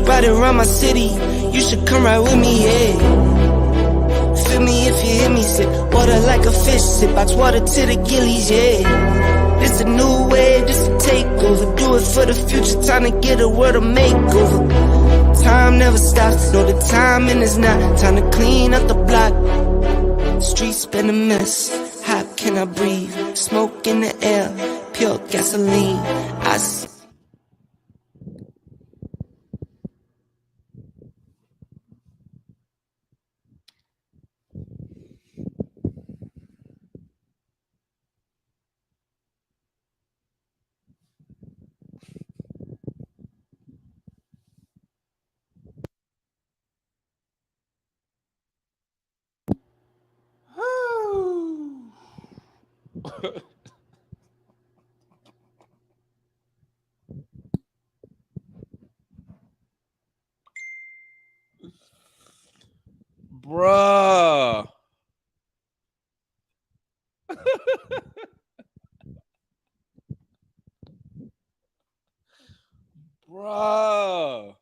riding around my city. You should come ride with me, yeah. Feel me if you hear me, sip water like a fish, sip box water to the gillies, yeah. This a new wave, this a takeover. Do it for the future, time to get a world of makeover. Time never stops, no the timing is not. Time to clean up the block. Streets been a mess, how can I breathe? Smoke in the air, pure gasoline. I see. Bruh. Bruh.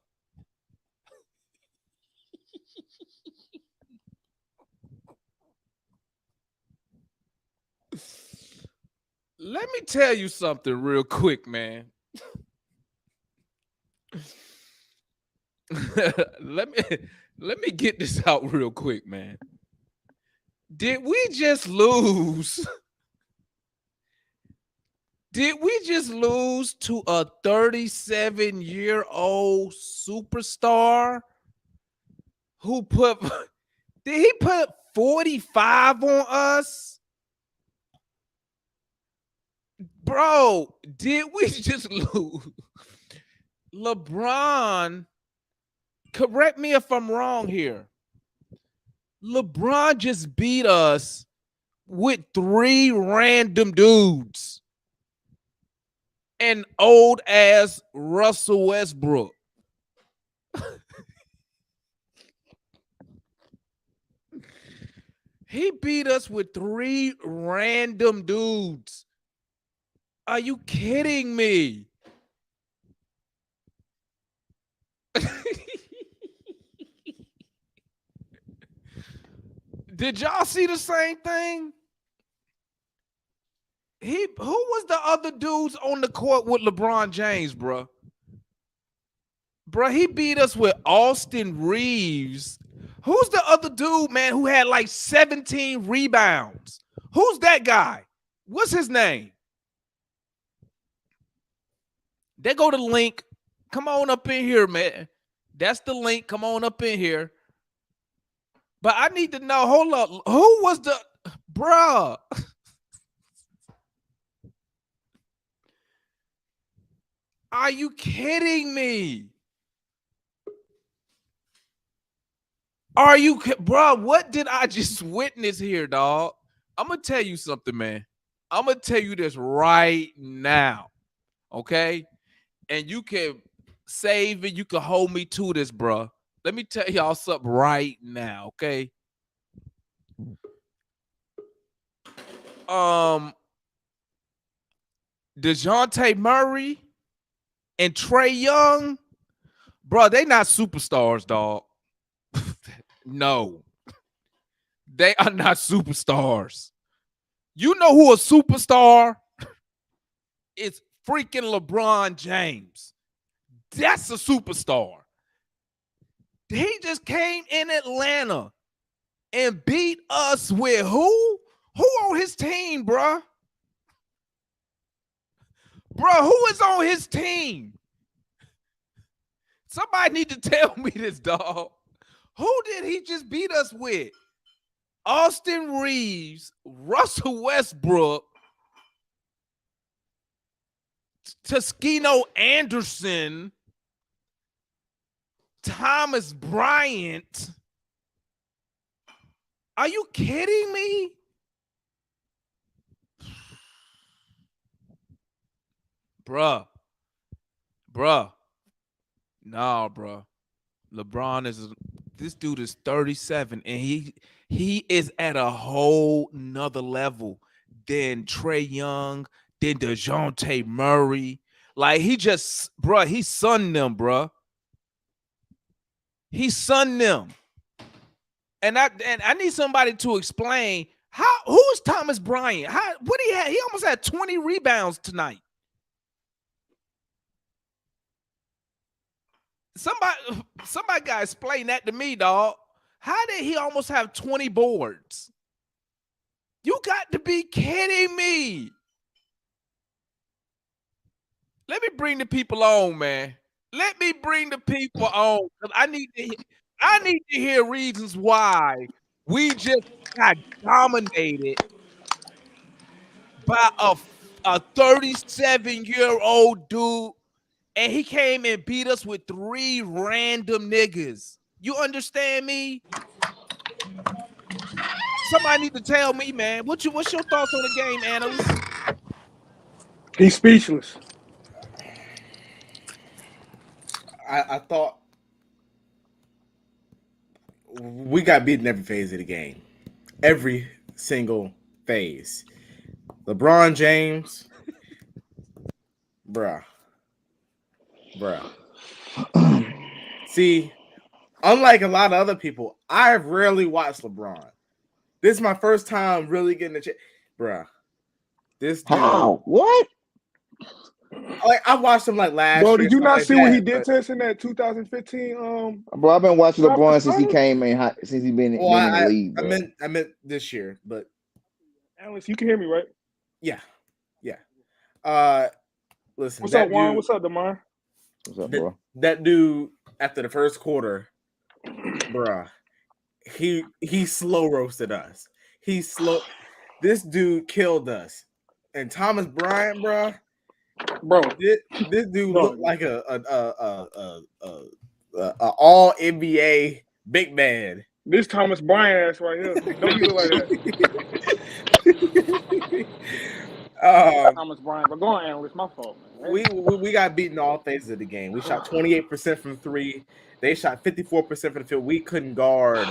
Let me tell you something real quick, man. let me get this out real quick, man. Did we just lose? Did we just lose to a 37-year-old superstar who put did he put 45 on us? Bro, did we just lose? LeBron, correct me if I'm wrong here. LeBron just beat us with 3 random dudes and old ass Russell Westbrook. He beat us with 3 random dudes. Are you kidding me? Did y'all see the same thing? Who was the other dudes on the court with LeBron James, bro? Bro, he beat us with Austin Reeves. Who's the other dude, man, who had like 17 rebounds? Who's that guy? What's his name? There go the link. Come on up in here, man. That's the link. Come on up in here. But I need to know, hold up, who was the, bruh? Are you kidding me? Are you, bro? What did I just witness here, dog? I'm gonna tell you something, man. I'm gonna tell you this right now, okay? And you can save it. You can hold me to this, bro. Let me tell y'all something right now, okay? DeJounte Murray and Trey Young, bro, they not superstars, dog. No, they are not superstars. You know who a superstar is? Freaking LeBron James. That's a superstar. He just came in Atlanta and beat us with who? Who on his team, bro? Bro, who is on his team? Somebody need to tell me this, dog. Who did he just beat us with? Austin Reeves, Russell Westbrook, Tuskino Anderson, Thomas Bryant. Are you kidding me? Bruh. Nah, bruh. LeBron is, this dude is 37 and he is at a whole nother level than Trey Young, than DeJounte Murray. Like he just, bruh, he sunned them, bruh. He sunned them. And I need somebody to explain who is Thomas Bryant? What he had? He almost had 20 rebounds tonight. Somebody got to explain that to me, dog. How did he almost have 20 boards? You got to be kidding me. Let me bring the people on, man. Let me bring the people on. I need to hear reasons why we just got dominated by a 37-year-old dude, and he came and beat us with 3 random niggas. You understand me? Somebody need to tell me, man. What's your thoughts on the game, analyst? He's speechless. I thought we got beaten every phase of the game. Every single phase. LeBron James, bruh. See, unlike a lot of other people, I've rarely watched LeBron. This is my first time really getting a chance. Bruh. This dude. How? What? Like, I watched him like last Bro, year. did you not see what he did but, to us in that 2015? Bro, I've been watching South LeBron since he Carolina? came in, since he been in the league. Bro. I meant this year, but Alice, you can hear me, right? yeah. Listen. What's up, Juan? What's up, Damar? What's up, bro? That dude after the first quarter, bruh, he slow roasted us. This dude killed us. And Thomas Bryant, bruh, Bro, this dude looked like a all NBA big man. This Thomas Bryant ass right here. Don't you look like that? Thomas Bryant, but go on, Alan. It's my fault, man. We got beaten all phases of the game. We shot 28% from 3. They shot 54% from the field. We couldn't guard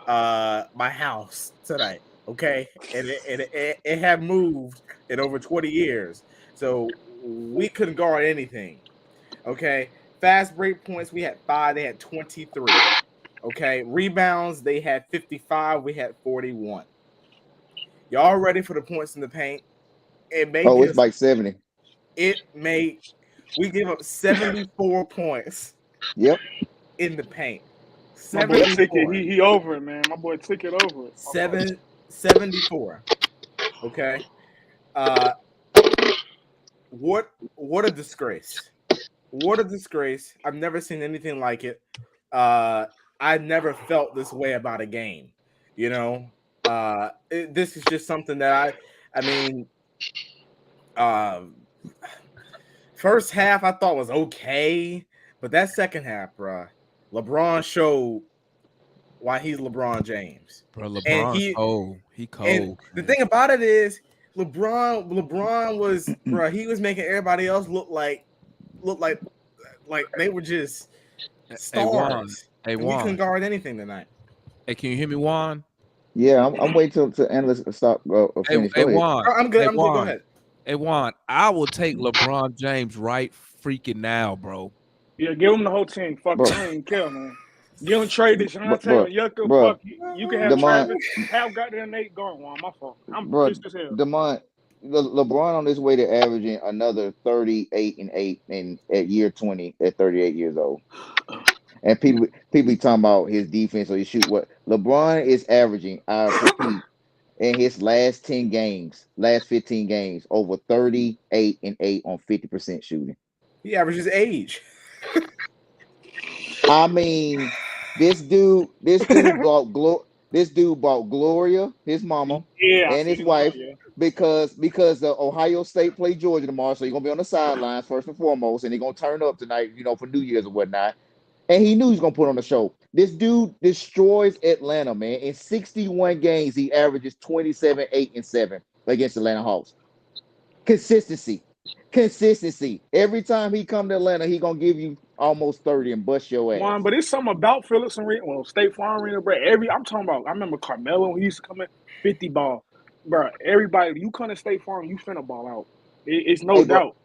my house tonight. Okay, and it had moved in over 20 years, so we couldn't guard anything. Okay, fast break points we had 5. They had 23. Okay, rebounds they had 55. We had 41. Y'all ready for the points in the paint? It's like 70. We give up 74 points. Yep. In the paint. My boy Ticket, he over it, man. My boy Ticket over it. 74. Okay. What a disgrace. What a disgrace. I've never seen anything like it. I never felt this way about a game. You know, this is just something that I mean, first half I thought was okay, but that second half, bro, LeBron showed why he's LeBron James. Bro, LeBron cold. He cold. And the thing about it is, LeBron was, bro, he was making everybody else look like they were just stars. Hey, Juan. We couldn't guard anything tonight. Hey, can you hear me, Juan? Yeah, I'm waiting till analysts stop. Finish. Hey, Juan. I'm good. Hey, I'm good. Go ahead. Hey, Juan, I will take LeBron James right freaking now, bro. Yeah, give him the whole team. Fuck, I don't even care, man. Give him trade this. Fuck you can have Travis. Have got there Nate going. Juan, my fault. I'm pissed as hell. LeBron on his way to averaging another 38-8 at year 20 at 38 years old. And people be talking about his defense or his shoot. What LeBron is averaging, I repeat, in his last 15 games, over 38-8 on 50% shooting. He averages age. I mean, this dude bought Gloria, his mama, and his wife, because the Ohio State play Georgia tomorrow, so he's gonna be on the sidelines first and foremost, and he's gonna turn up tonight, for New Year's or whatnot. And he knew he's gonna put on the show. This dude destroys Atlanta, man. In 61 games, he averages 27, 8, and 7 against Atlanta Hawks. Consistency. Every time he come to Atlanta, he gonna give you almost 30 and bust your ass. But it's something about Phillips Arena, State Farm Arena, bro. I'm talking about. I remember Carmelo. He used to come in 50 ball, bro. Everybody, you come to State Farm, you finna ball out. It's no doubt.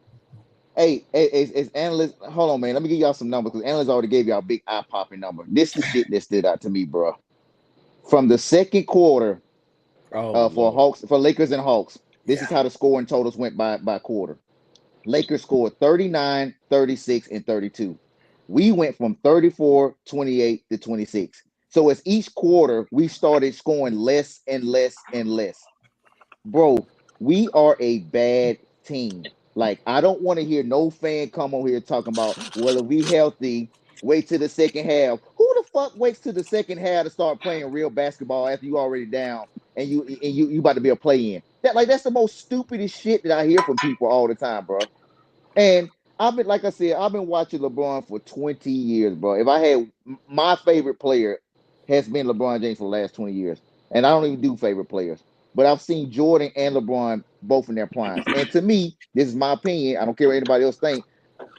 Hey, as analysts, hold on, man. Let me give y'all some numbers because analysts already gave y'all a big eye popping number. This is the shit that stood out to me, bro. From the second quarter, for Lakers and Hawks, this is how the scoring totals went by quarter. Lakers scored 39, 36, and 32. We went from 34, 28 to 26. So as each quarter, we started scoring less and less and less. Bro, we are a bad team. Like, I don't want to hear no fan come on here talking about, well, if we healthy, wait till the second half. Who the fuck waits till the second half to start playing real basketball after you already down and you about to be a play-in? That's the most stupidest shit that I hear from people all the time, bro. And I've been, like I said, I've been watching LeBron for 20 years, bro. If I had my favorite player has been LeBron James for the last 20 years. And I don't even do favorite players. But I've seen Jordan and LeBron both in their primes. And to me, this is my opinion. I don't care what anybody else think.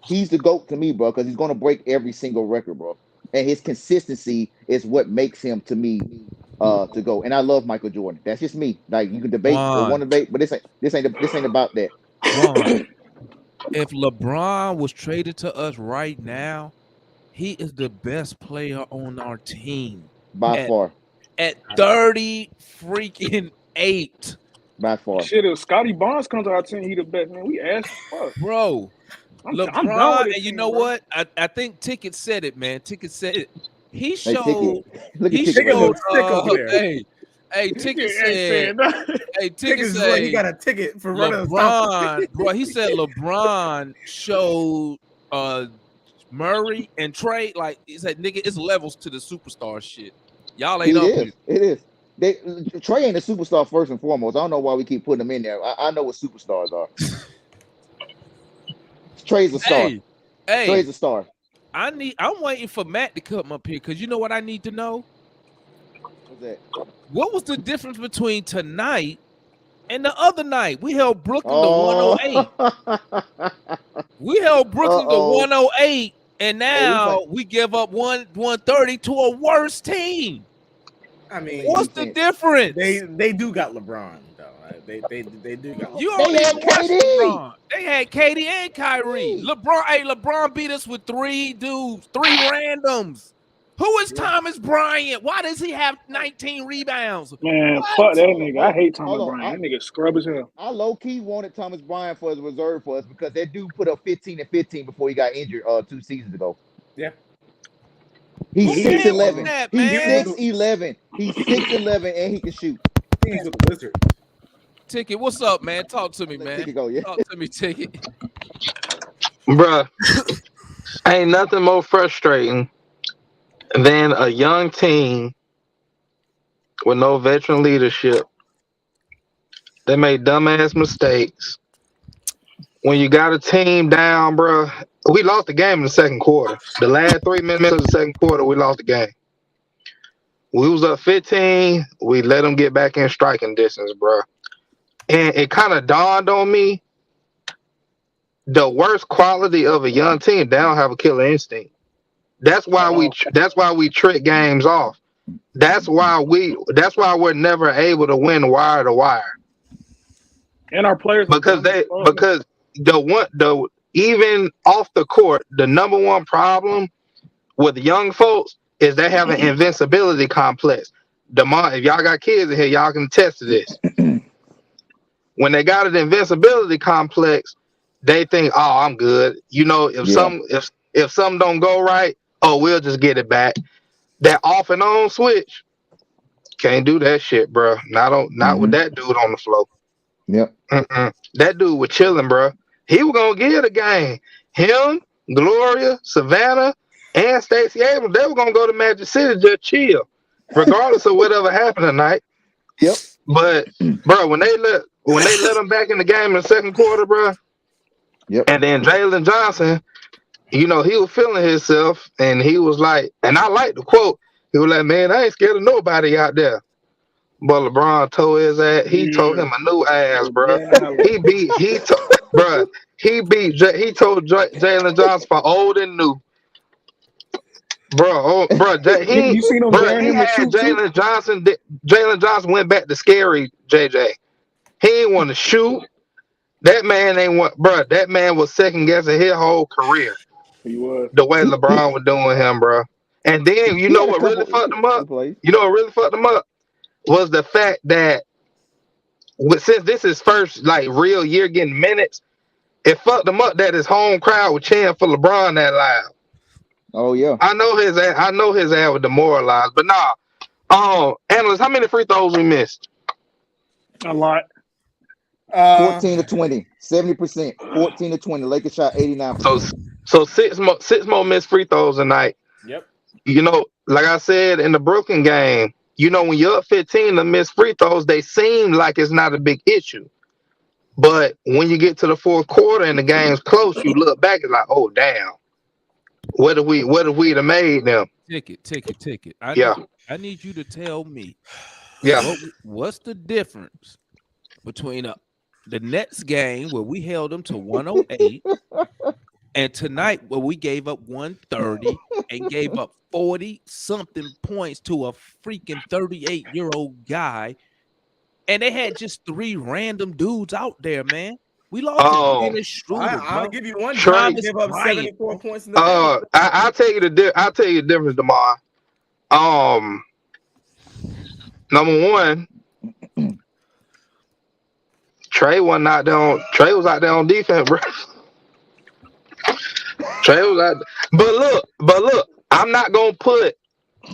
He's the GOAT to me, bro, because he's going to break every single record, bro. And his consistency is what makes him, to me, to go. And I love Michael Jordan. That's just me. Like, you can debate or want to debate, but this ain't about that. If LeBron was traded to us right now, he is the best player on our team. By far. At 30 freaking 8. By far. Shit, if Scotty Barnes comes to our team, he the best, man. We asked fuck. Bro. LeBron, and you know what? I think Ticket said it, man. Ticket said it. He showed. Ticket said he got a ticket for running LeBron. Bro, he said LeBron showed Murray and Trey. Like, he said, nigga, it's levels to the superstar shit. Y'all ain't up here. It is. Trey ain't a superstar first and foremost. I don't know why we keep putting him in there. I know what superstars are. Trey's a star. Trey's a star. I'm waiting for Matt to come up here because you know what I need to know? What's that? What was the difference between tonight and the other night? We held Brooklyn to 108. We held Brooklyn to 108, and now we give up 130 to a worse team. I mean, what's the difference? They do got LeBron though. They do got. You only watch LeBron. They had KD and Kyrie. LeBron beat us with 3 dudes, 3 randoms. Who is Thomas Bryant? Why does he have 19 rebounds? Man, fuck that nigga. I hate Thomas Bryant. That nigga scrub as hell. I low-key wanted Thomas Bryant for his reserve for us because that dude put up 15 and 15 before he got injured 2 seasons ago. Yeah. He's 6'11". He's 6'11". He's 6'11", and he can shoot. He's a wizard. Ticket, what's up, man? Talk to me, man. Ticket go, yeah. Talk to me, Ticket. Bruh, ain't nothing more frustrating than a young team with no veteran leadership that made dumbass mistakes. When you got a team down, bruh, we lost the game in the second quarter. The last 3 minutes of the second quarter, we lost the game. We was up 15. We let them get back in striking distance, bruh. And it kind of dawned on me, the worst quality of a young team, they don't have a killer instinct. That's why we trick games off. That's why we're never able to win wire to wire. And our players because even off the court, the number one problem with young folks is they have an invincibility complex. If y'all got kids in here, y'all can attest to this. When they got an invincibility complex, they think, "Oh, I'm good." You know, if something don't go right, oh, we'll just get it back. That off and on switch, can't do that shit, bro. Not with that dude on the floor. Yep. That dude was chilling, bro. He was gonna get a game. Him, Gloria, Savannah, and Stacey Abrams, they were gonna go to Magic City just chill, regardless of whatever happened tonight. Yep. But bro, when they let him back in the game in the second quarter, bro. Yep. And then Jalen Johnson, you know, he was feeling himself, and he was like, and I like the quote. He was like, "Man, I ain't scared of notobody out there." But LeBron told his ass. He told him a new ass, bro. He told Jalen Johnson for old and new. Bro, he had Jalen Johnson. Jalen Johnson went back to scary JJ. He ain't want to shoot. That man ain't what, bro. That man was second guessing his whole career. He was. The way LeBron was doing him, bro. And then you know what really fucked him up? You know what really fucked him up was the fact that since this is first like real year getting minutes, it fucked him up that his home crowd was cheering for LeBron that loud. Oh yeah. I know his ass was demoralized, but nah. Analyst, how many free throws we missed? A lot. 14 to 20, 70%. 14 to 20. Lakers shot 89%. So six more missed free throws tonight. Yep. You know, like I said in the Brooklyn game, you know, when you're up 15 to miss free throws, they seem like it's not a big issue. But when you get to the fourth quarter and the game's close, you look back and like, oh damn, what if we'd have made them? Ticket. I need you to tell me. Yeah. What's the difference between the Nets game where we held them to 108 and tonight where we gave up 130 and gave up 40-something points to a freaking 38-year-old guy, and they had just 3 random dudes out there, man. We lost to Dennis Schroeder. I'll give you one. Trey Give up 74 points in the game. I'll tell you the difference, DeMar. Number one, Trey was out there on defense, bro. Trey was out there. But look, I'm not gonna put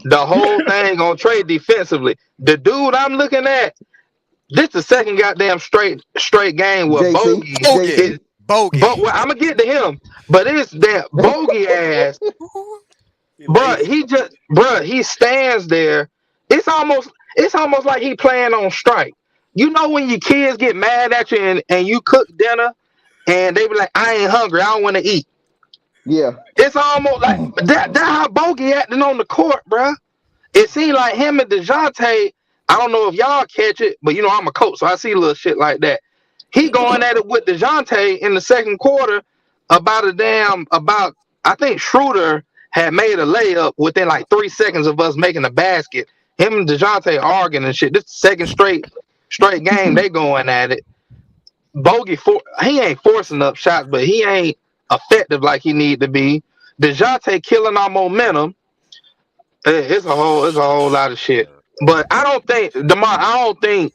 the whole thing on Trey defensively. The dude I'm looking at, this the second goddamn straight game with Bogey. Bogey. But I'm gonna get to him. But it's that Bogey ass. He stands there. It's almost like he playing on strike. You know when your kids get mad at you and you cook dinner and they be like, I ain't hungry, I don't want to eat. Yeah. It's almost like that how Bogey acting on the court, bro. It seemed like him and DeJounte, I don't know if y'all catch it, but you know I'm a coach, so I see little shit like that. He going at it with DeJounte in the second quarter about I think Schroeder had made a layup within like 3 seconds of us making a basket. Him and DeJounte arguing and shit. This is the second straight game they going at it. Bogey he ain't forcing up shots, but he ain't effective like he need to be. DeJounte killing our momentum. It's a whole lot of shit. But I don't think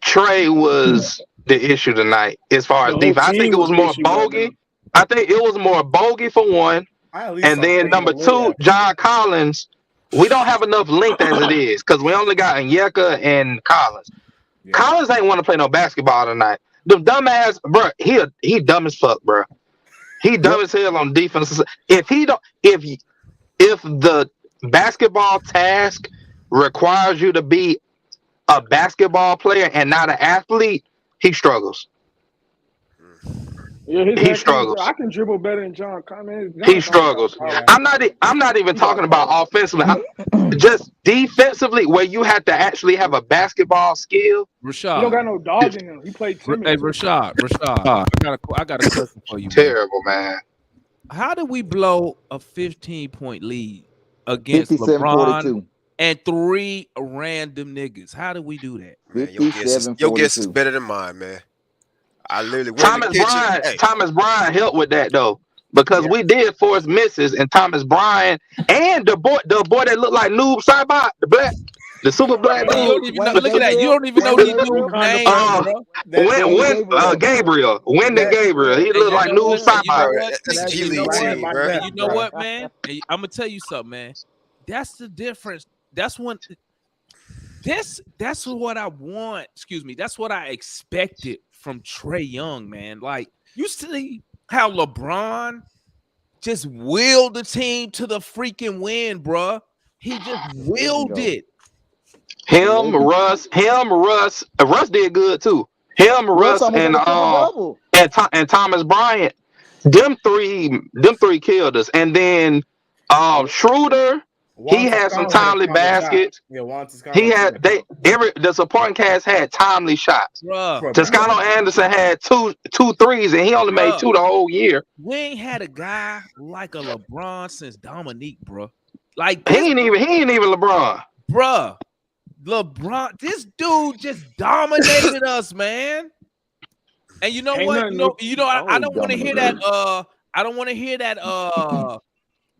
Trey was the issue tonight as far as defense. I think it was more Bogey. I think it was more Bogey for one. And then number two, John Collins. We don't have enough length as it is because we only got Onyeka and Collins. Yeah. Collins ain't want to play no basketball tonight. The dumbass, bro, he dumb as fuck, bro. He dumb as hell on defense. If the basketball task requires you to be a basketball player and not an athlete, he struggles. Yeah, he struggles. I can dribble better than John Collins. He struggles. I'm not even talking about offensively. Just defensively, where you have to actually have a basketball skill. Rashad, he don't got no dog in him. He played timid. Hey, Rashad, I got a question for you. Terrible, man. How did we blow a 15-point lead against LeBron and 3 random niggas? How did we do that? Man, your guess is better than mine, man. I literally Thomas Bryant helped with that though, because we did force misses, and Thomas Bryant and the boy that looked like Noob Saibot, the super black dude. Look at that! You don't even know these dudes' names, bro. Gabriel, Wyndon Gabriel, he looked like Noob Saibot. You know what, man? I'm gonna tell you something, man. That's the difference. That's what I want. Excuse me. That's what I expected from Trey Young, man. Like, you see how LeBron just willed the team to the freaking win, bro. He just willed it. Russ did good too. Russ and Thomas Bryant. Them three killed us. And then Schroeder. He had some timely baskets. The supporting cast had timely shots. Toscano Anderson had two threes, and he only made 2 the whole year. We ain't had a guy like a LeBron since Dominique, bro. Like he ain't even LeBron, bro. LeBron, this dude just dominated us, man. And you know what? I don't want to hear that. I don't want to hear that.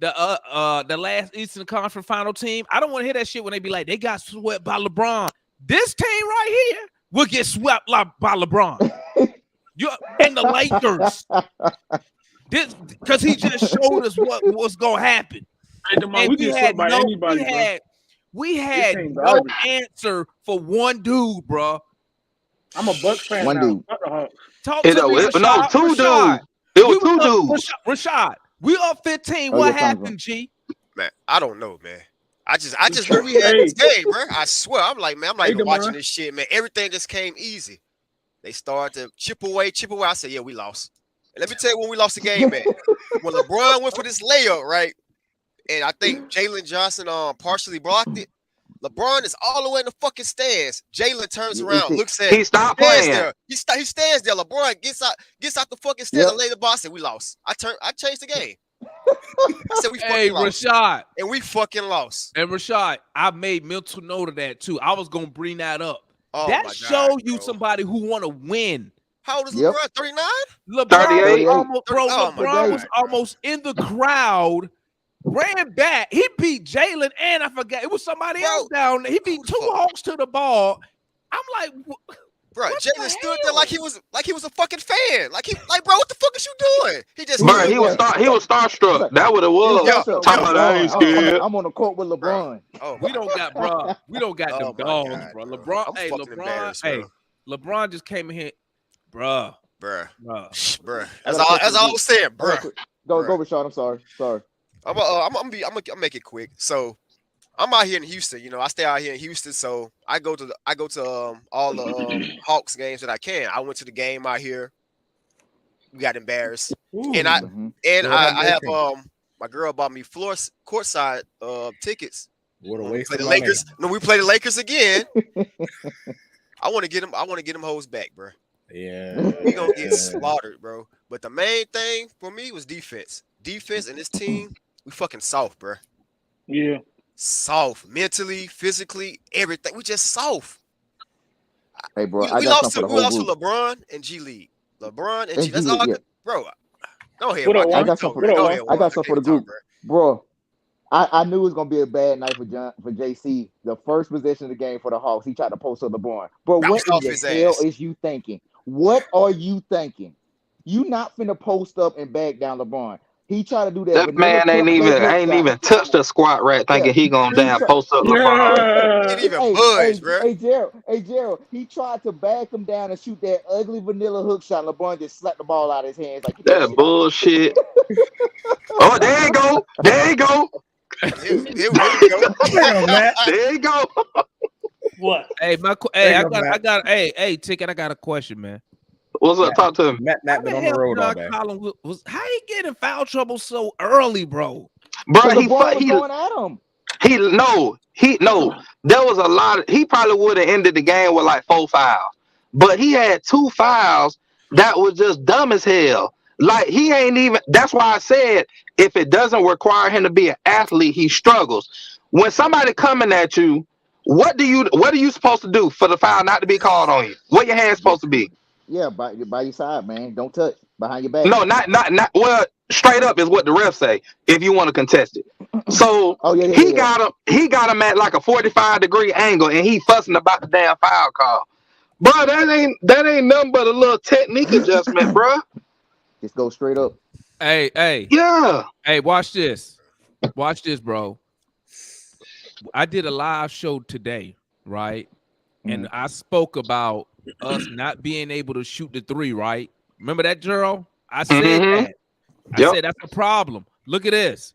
The last Eastern Conference Final team. I don't want to hear that shit when they be like they got swept by LeBron. This team right here will get swept by LeBron. You and the Lakers. This because he just showed us what's gonna happen. And we had by anybody, we had no answer for one dude, bro. I'm a Bucks fan one now. Dude. Talk to me, Rashad. Two dudes. It was two dudes. Rashad, we up 15. What happened, G? Man, I don't know, man. I just knew we had this game, bro. I swear, I'm like, man, I'm not even watching this shit, man. Everything just came easy. They started to chip away. I said, yeah, we lost. And let me tell you when we lost the game, man. When LeBron went for this layup, right? And I think Jalen Johnson partially blocked it. LeBron is all the way in the fucking stands. Jalen turns around, looks at he stopped playing. There. He stands there. LeBron gets out the fucking stand and lay the ball. I said, we lost. I changed the game. I said we fucking lost. Rashad. And we fucking lost. And Rashad, I made mental note of that too. I was gonna bring that up. Oh, that showed you somebody who want to win. How old is LeBron? 39? LeBron was almost in the crowd. Ran back. He beat Jalen, and I forgot it was somebody else down there. He beat two Hawks to the ball. I'm like, bro, Jalen stood there like he was a fucking fan. Like, bro, what the fuck is you doing? He just he was starstruck. That what it was. Talking about I ain't scared. I'm on the court with LeBron. We don't got them dogs, bro. LeBron, LeBron just came in here, bruh. That's all I was saying, bruh. Go, Rashad. I'm sorry. I'm gonna make it quick. So I'm out here in Houston. You know, I stay out here in Houston, so I go to all the Hawks games that I can. I went to the game out here. We got embarrassed, and I have my girl bought me courtside tickets. What a waste of the Lakers. No, we play the Lakers again. I want to get them hoes back, bro. Yeah, we gonna get slaughtered, bro. But the main thing for me was defense. Defense and this team. We fucking soft, bro. Yeah. Soft. Mentally, physically, everything. We just soft. Hey, bro. We lost to LeBron and G League. LeBron and G League. That's all go ahead. I got something for the group. Bro, I knew it was going to be a bad night for JC. The first possession of the game for the Hawks, he tried to post up LeBron. Bro, what in the hell is you thinking? What are you thinking? You not finna post up and back down LeBron. He tried to do that. That man ain't even touched the squat rack thinking he gonna down post up LeBron. Didn't even budge, bro. Hey Gerald, he tried to back him down and shoot that ugly vanilla hook shot. LeBron just slapped the ball out of his hands like that bullshit. Oh, there you go. There you go. There you go. What? Hey, Ticket, I got a question, man. What's up? Talk to him. Matt been on the road all day. How he get in foul trouble so early, bro? Bro, he going at him. There was a lot. He probably would have ended the game with like 4 fouls, but he had 2 fouls that was just dumb as hell. Like he ain't even. That's why I said if it doesn't require him to be an athlete, he struggles. When somebody coming at you, what are you supposed to do for the foul not to be called on you? What your hands supposed to be? Yeah, by your side, man. Don't touch behind your back. No, not. Well, straight up is what the refs say. If you want to contest it, so he got him at like a 45-degree angle, and he fussing about the damn foul call. Bro, that ain't nothing but a little technique adjustment, bro. Just go straight up. Hey. Yeah. Hey, watch this, bro. I did a live show today, right? And I spoke about us not being able to shoot the 3, right? Remember that, Gerald? I said that. I said that's a problem. Look at this.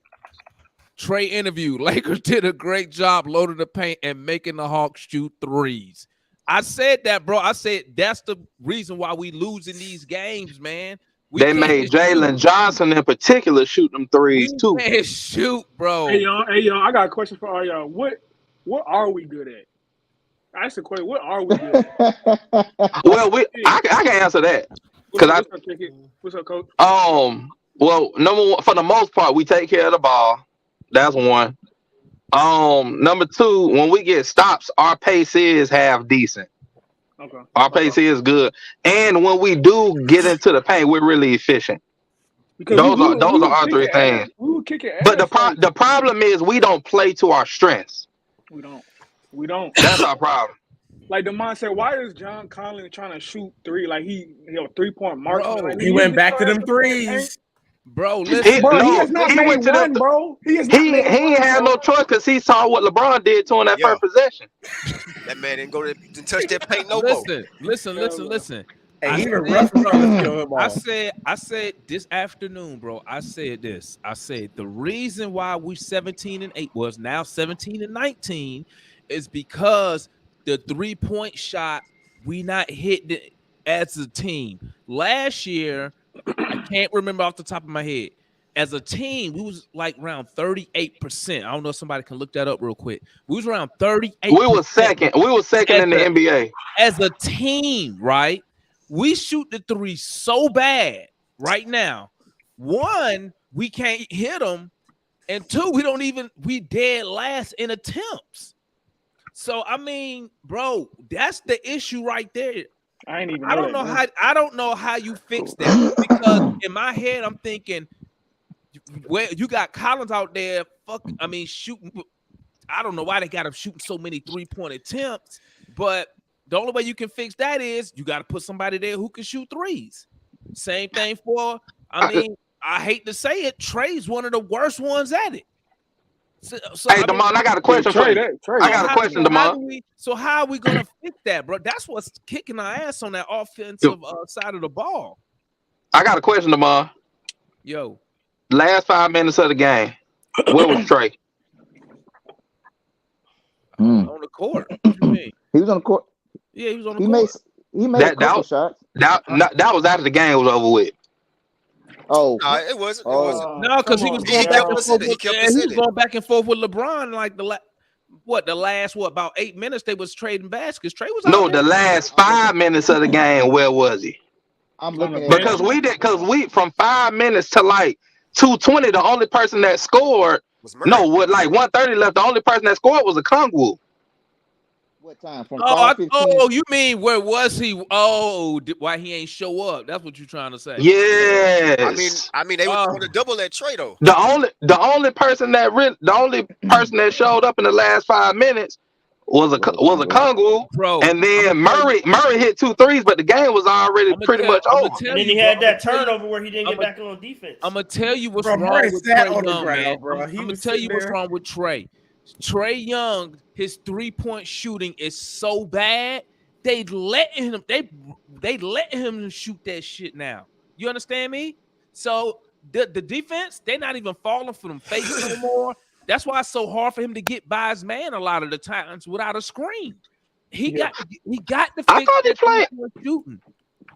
Trey interview. Lakers did a great job loading the paint and making the Hawks shoot 3s. I said that, bro. I said that's the reason why we losing these games, man. They made Jalen Johnson in particular shoot them 3s too. Man, shoot, bro. Hey y'all, I got a question for all y'all. What are we good at? That's the question. What are we good at? Well, I can answer that. What's up, Coach? Well, number one, for the most part, we take care of the ball. That's one. Number two, when we get stops, our pace is half decent. Okay. Our pace is good, and when we do get into the paint, we're really efficient. Because those are our three things. We were kicking ass. But the problem is we don't play to our strengths. We don't. That's our problem. Like the man said, why is John Conley trying to shoot three? Like he 3-point marksman. Like, he went back to them threes. Bro, listen. He has not made one, bro. He ain't had no choice because he saw what LeBron did to him that first possession. That man didn't touch that paint no more. Listen. I said this afternoon, bro. I said the reason why we 17-8 was now 17-19 is because the 3-point shot we not hitting it as a team. Last year, I can't remember off the top of my head. As a team, we was like around 38%. I don't know if somebody can look that up real quick. We was around 38%. We were second in the NBA. As a team, right? We shoot the three so bad right now. One, we can't hit them. And two, we dead last in attempts. So, I mean, bro, that's the issue right there. I don't know how you fix that, because in my head I'm thinking, well, you got Collins out there, shooting. I don't know why they got him shooting so many 3-point attempts, but the only way you can fix that is you got to put somebody there who can shoot threes. Same thing for, I hate to say it, Trey's one of the worst ones at it. Hey, Damon, I got a question for you. I got a question, Damon. So how are we going to fix that, bro? That's what's kicking our ass on that offensive side of the ball. I got a question, Damon. Yo. Last 5 minutes of the game, where was Trey? On the court. What you mean? He was on the court. Yeah, he was on the court. He made a couple shots. That was after the game was over with. Oh, it wasn't. No, because he was going back and forth with LeBron like the last about 8 minutes they was trading baskets. Trey was out there. The last 5 minutes of the game. Where was he? I'm looking at because we from 5 minutes to like 2:20. The only person that scored with like 1:30 left. The only person that scored was a Kongwu. What time? From you mean where was he? Oh, why he ain't show up? That's what you're trying to say. Yes. I mean, they were going to double that trade though. The only person that showed up in the last 5 minutes was a Kongwu, bro. And then Murray hit 2 threes, but the game was already pretty much over. And then he had that turnover where he didn't get back on defense. I'm gonna tell you what's wrong with Trey Young, man. I'm gonna tell you what's wrong with Trey. Trey Young, his 3-point shooting is so bad. They let him shoot that shit now. You understand me? So the defense, they're not even falling for them fakes no more. That's why it's so hard for him to get by his man a lot of the times without a screen. He got to fix shooting.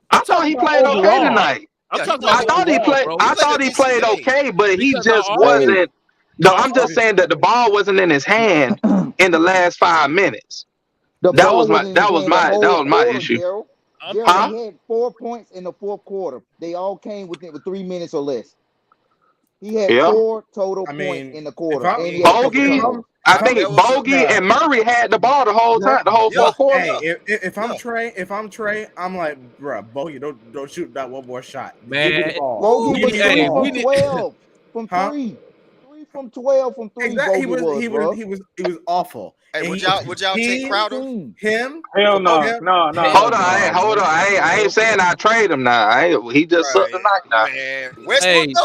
I thought he played okay tonight. I thought he played okay, but he just wasn't. No, I'm just saying that the ball wasn't in his hand in the last 5 minutes. That was my issue. Gerald, he had 4 points in the fourth quarter. They all came with 3 minutes or less. He had 4 total points in the quarter. I think Bogey and Murray had the ball the whole time, the whole fourth quarter. Hey, if I'm Trey, I'm like, bro, Bogey, don't shoot that one more shot. Man, Bogey was 3 from 12 from 3. From 12 from 3. Exactly. He was awful. Hey, would y'all take Crowder? Him? Hell no. Hold on. I ain't saying I trade him now. He just sucked the night now. Man, Westbrook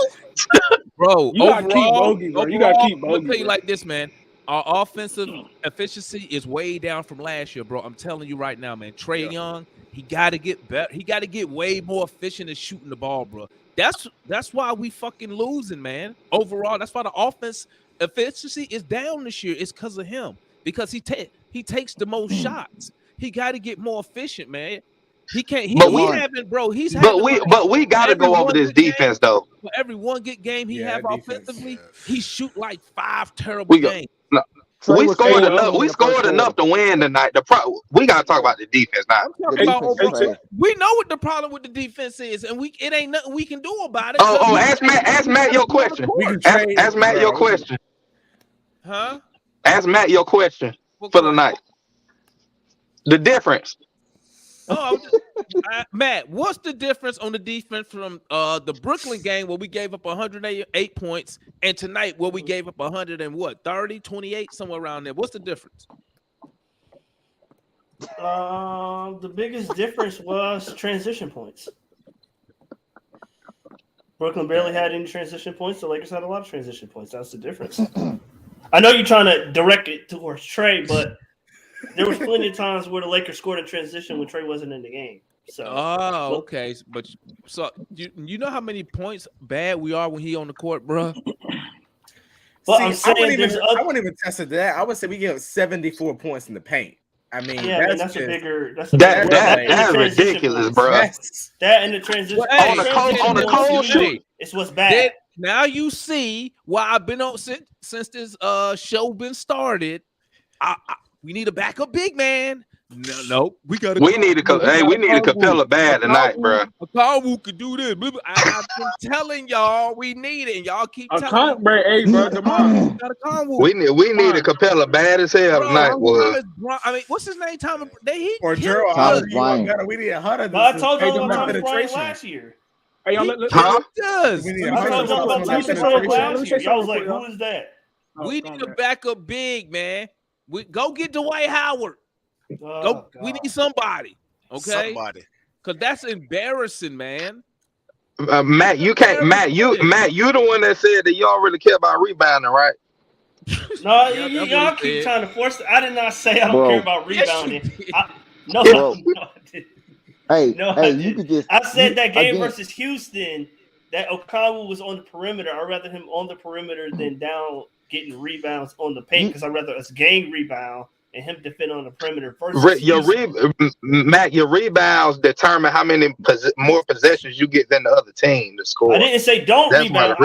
bro, you gotta keep Bogey, bro. You gotta keep Bogey. I'll tell you like this, man. Our offensive efficiency is way down from last year, bro. I'm telling you right now, man. Trey Young, he got to get better. He got to get way more efficient at shooting the ball, bro. That's why we fucking losing, man. Overall, that's why the offense efficiency is down this year. It's because of him. Because he takes the most shots. He got to get more efficient, man. He can't. But we got to go over this defense, though. For every one good game he have offensively, he shoot like 5 terrible games. We scored enough to win tonight. We gotta talk about the defense now. We know what the problem with the defense is, and it ain't nothing we can do about it. Ask Matt your question. Ask Matt your question. Ask Matt your question for the night. The difference. Oh, Matt, what's the difference on the defense from the Brooklyn game where we gave up 108 points and tonight where we gave up 100 and what, 30, 28, somewhere around there? What's the difference? The biggest difference was transition points. Brooklyn barely had any transition points. The Lakers had a lot of transition points. That's the difference. I know you're trying to direct it towards Trey, but there was plenty of times where the Lakers scored in transition when Trey wasn't in the game. So, okay. But so you know how many points bad we are when he on the court, bro? Well, I'm saying I wouldn't even test it that. I would say we give 74 points in the paint. I mean, that's ridiculous, bro. That and the transition on the cold sheet. It's what's bad. Now you see why I've been on since this show been started. We need a backup big man. No, we need a Capella bad tonight, bro. Akawu could do this. I've been telling y'all we need it, and y'all keep telling me. Hey, bro, we need a Capella bad as hell tonight. I mean, what's his name? Thomas Bryant. We need a Hunter. I told you about Thomas Bryant last year. Hey, y'all, Huh? Does. I told y'all about Thomas Bryant last year. Y'all was like, who is that? We need a backup big, man. We go get Dwight Howard. We need somebody, okay? Because that's embarrassing, man. Matt, you can't. Matt, you the one that said that y'all really care about rebounding, right? No, y'all keep trying to force it. I did not say I don't care about rebounding. No, I didn't. You could just. I said that game versus Houston, that Okawu was on the perimeter. I'd rather him on the perimeter than down getting rebounds on the paint because I'd rather us gang rebound and him defend on the perimeter first. Matt, your rebounds determine how many more possessions you get than the other team to score. I didn't say don't rebound.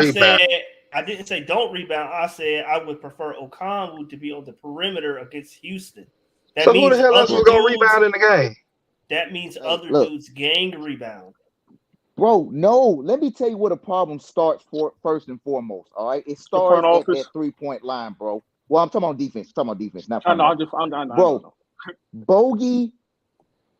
I didn't say don't rebound. I said I would prefer Okawu to be on the perimeter against Houston. So who the hell else was going to rebound in the game? That means other dudes gang rebound. Bro, no. Let me tell you where the problem starts first and foremost. All right, it starts at that 3-point line, bro. Well, I'm talking about defense. Not bro. Bogey,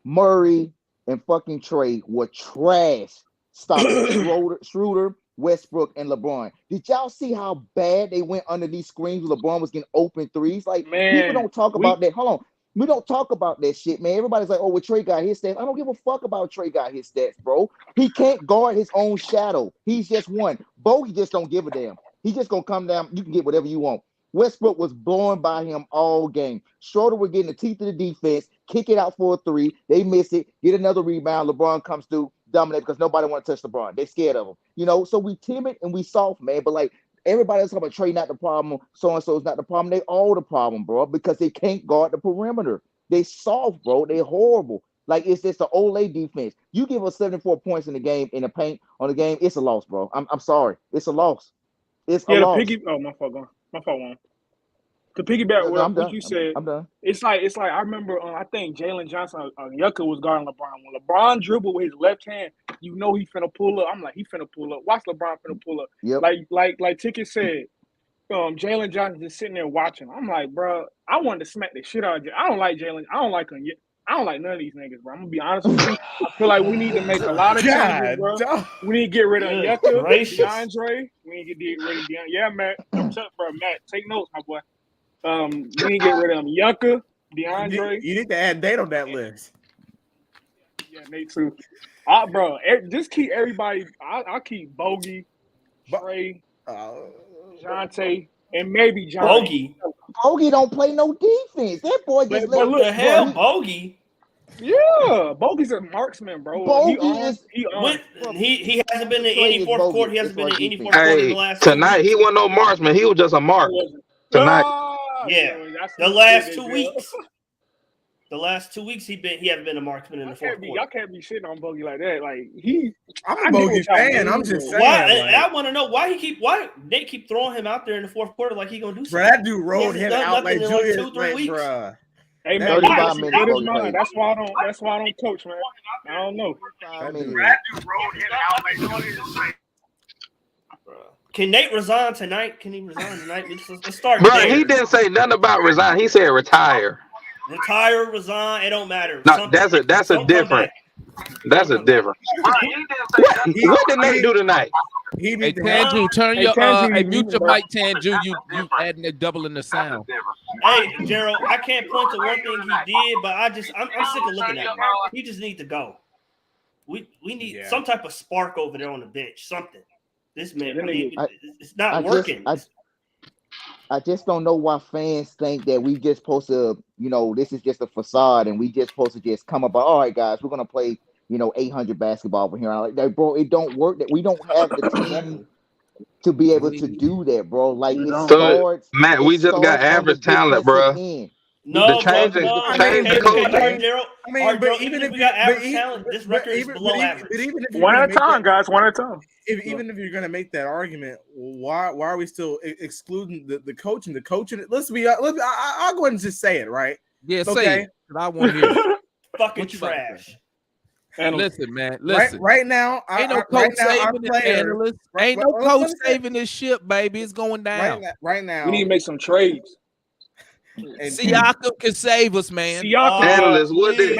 Murray, and fucking Trey were trash. Stopping Schroeder, Westbrook, and LeBron. Did y'all see how bad they went under these screens? LeBron was getting open threes. Like, people don't talk about that. Hold on. We don't talk about that shit, man. Everybody's like, oh, well, Trey got his stats. I don't give a fuck about Trey got his stats, bro. He can't guard his own shadow. He's just one. Bogey just don't give a damn. He's just going to come down. You can get whatever you want. Westbrook was blown by him all game. Schroeder was getting the teeth of the defense, kick it out for a three. They miss it, get another rebound. LeBron comes through, dominate because nobody want to touch LeBron. They scared of him. You know, so we timid and we soft, man. But like, everybody's talking about Trey not the problem, so-and-so is not the problem. They all the problem, bro, because they can't guard the perimeter. They soft, bro. They horrible. Like, it's just an Olay defense. You give us 74 points in the game, in the paint on the game, it's a loss, bro. I'm sorry. It's a loss. It's a loss. My fault, one. To piggyback what you said, I'm done. It's like I remember. I think Jalen Johnson, Yucca was guarding LeBron. When LeBron dribbled with his left hand, you know he finna pull up. I'm like, he finna pull up. Watch LeBron finna pull up. Yep. Like Ticket said, Jalen Johnson just sitting there watching. I'm like, bro, I wanted to smack the shit out of Jalen. I don't like Jalen. I don't like him. I don't like none of these niggas, bro. I'm gonna be honest with you. I feel like we need to make a lot of changes, bro. We need to get rid of Yucca, DeAndre. We need to get rid of DeAndre. Yeah, Matt. I'm telling you, bro, Matt, take notes, my boy. We need to get rid of him. Yucca, DeAndre. You need to add Nate on that list. Yeah, Nate too. Bro, just keep everybody. I'll keep Bogey, Trey, Jonte, and maybe John. Bogey don't play no defense. That boy gets left. What the hell, Bogey? Yeah, Bogey's a marksman, bro. He hasn't been in any fourth quarter. He hasn't been in any fourth quarter in the last tonight. He wasn't no marksman. He was just a mark tonight. Yeah, the last 2 weeks. The last 2 weeks he hasn't been a marksman in the fourth quarter. Y'all can't be shitting on Bogey like that. Like I'm a Bogey fan. I'm just saying. I want to know why they keep throwing him out there in the fourth quarter like he gonna do something. Bro, that dude rolled him out like Julius, like 2-3 weeks. Bro. Hey man, that's why I don't coach, man. I don't know. That dude rolled him out like Julius. Can Nate resign tonight? Can he resign tonight? Let's start. Bro, he didn't say nothing about resign. He said retire. retire, resign. It don't matter. No, that's a different. That's a different. What did Nate do tonight? Hey, Tanju, turn your mute your mic, Tanju. You adding and doubling the sound. Hey, Gerald, I can't point to one thing he did, but I'm sick of looking at him. He just needs to go. We need some type of spark over there on the bench. Something. This man, it's not working. I just don't know why fans think that we just supposed to, this is just a facade and we just supposed to just come up. All right, guys, we're gonna play, 800 basketball over here. Like that, bro. It don't work. That we don't have the team to be able to do that, bro. Like it starts. Matt, we just got average talent, bro. No, change the coach. But even if we got average talent, this record is below average. One at a time, guys. One at a time. Even if you're gonna make that argument, why are we still excluding the coaching? The coaching. I'll go ahead and just say it, right? Yeah, say it. I want to hear it. Fucking trash. Listen, man. Listen. Right now, ain't no coach saving this analyst. Ain't no coach saving this ship, baby. It's going down. Right now, we need to make some trades. Siakam can save us, man. Analyst, what you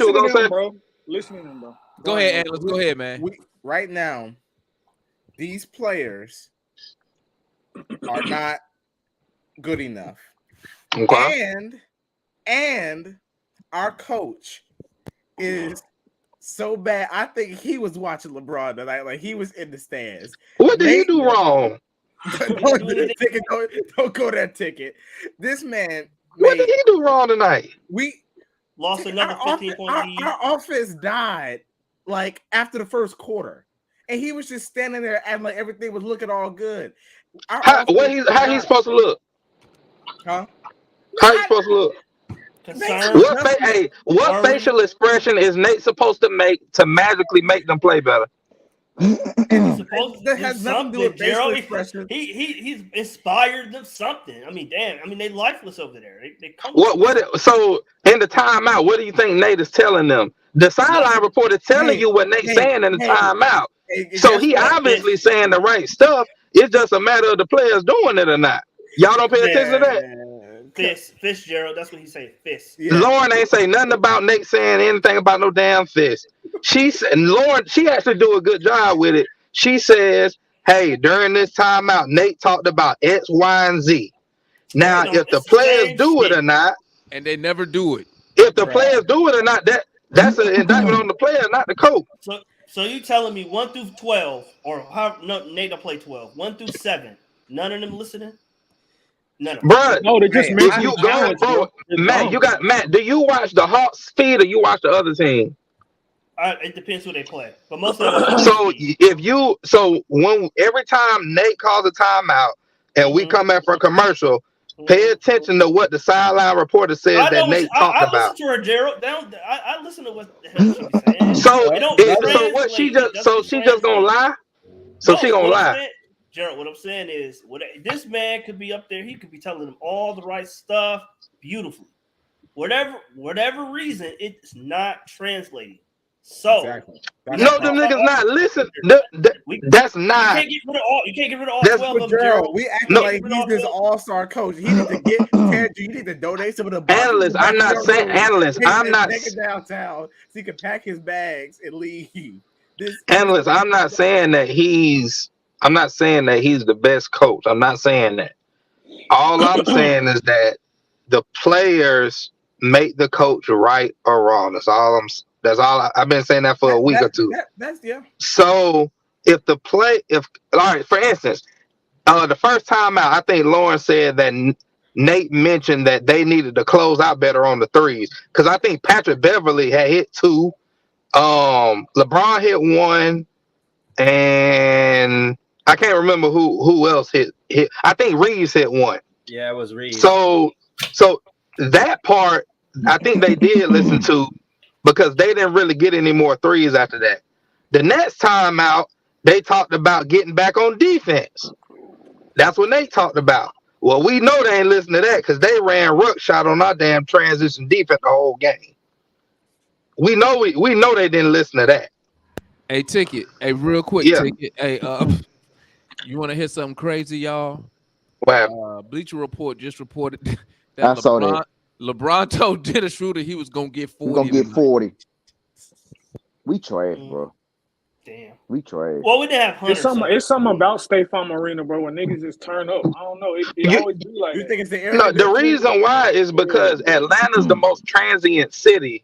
were gonna say, bro? Listen to him, bro. Go ahead, analyst. Go ahead, man. Right now, these players are not good enough, and our coach is so bad. I think he was watching LeBron tonight, like he was in the stands. What did he do wrong? Don't go that ticket. This man. What did he do wrong tonight? We lost another 15-point lead. Our offense died like after the first quarter, and he was just standing there and like everything was looking all good. How he's supposed to look? Huh? How he supposed to look? What facial expression is Nate supposed to make to magically make them play better? That has nothing to do with facial expression. He's inspired them something. I mean, damn. I mean, they lifeless over there. They come. So in the timeout, what do you think Nate is telling them? The sideline report is telling you what Nate's saying in the timeout. So he obviously saying the right stuff. It's just a matter of the players doing it or not. Y'all don't pay attention to that. Fist, Gerald. That's what he say. Fist. Yeah. Lauren ain't say nothing about Nate saying anything about no damn fist. She said, Lauren, she actually do a good job with it. She says, hey, during this timeout, Nate talked about X, Y, and Z. Now, if the players do it or not, and they never do it. If the players do it or not, that's an indictment on the players, not the coach. So you telling me 1 through 12, or how? No, Nate don't play 12. 1 through 7. None of them listening. None of them. Bro, no, they just Matt. Do you watch the Hawks feed or you watch the other team? It depends who they play, but most of them. Every time Nate calls a timeout and we come back for a commercial, pay attention to what the sideline reporter says that Nate talked about. I listen to her, Gerald. I listen to what the hell she be saying. So she just gonna lie? So she gonna lie? Gerald, what I'm saying is, this man could be up there. He could be telling them all the right stuff beautifully. Whatever reason, it's not translating. So exactly. Them niggas not listen. That's not. You can't get rid of all 12 of them, Gerald. We act like he's this all-star coach. He need to get Tanju. You need to donate some of the analysts. I'm not saying analysts. I'm not take it downtown so he can pack his bags and leave. Analysts. I'm not saying that he's the best coach. I'm not saying that. All I'm saying is that the players make the coach right or wrong. That's all I've been saying that for a week or two. So for instance, the first time out, I think Lauren said that Nate mentioned that they needed to close out better on the threes. Because I think Patrick Beverly had hit 2. LeBron hit 1, and I can't remember who else hit. I think Reeves hit 1. Yeah, it was Reeves. So that part, I think they did listen to. Because they didn't really get any more threes after that. The next time out, they talked about getting back on defense. That's what they talked about. Well, we know they ain't listening to that because they ran ruck shot on our damn transition defense the whole game. We know they didn't listen to that. Hey, Ticket. Hey, real quick, Ticket. Hey, you want to hear something crazy, y'all? Wow. Bleacher Report just reported I saw that. LeBron told Dennis Schroeder he was gonna get 40. We're gonna get 40. We trash, bro. Damn. We trash. Well, we didn't have Hunter. It's something about State Farm Arena, bro, when niggas just turn up. I don't know. It always be like You that. think it's the area? No, the reason why is because Atlanta's the most transient city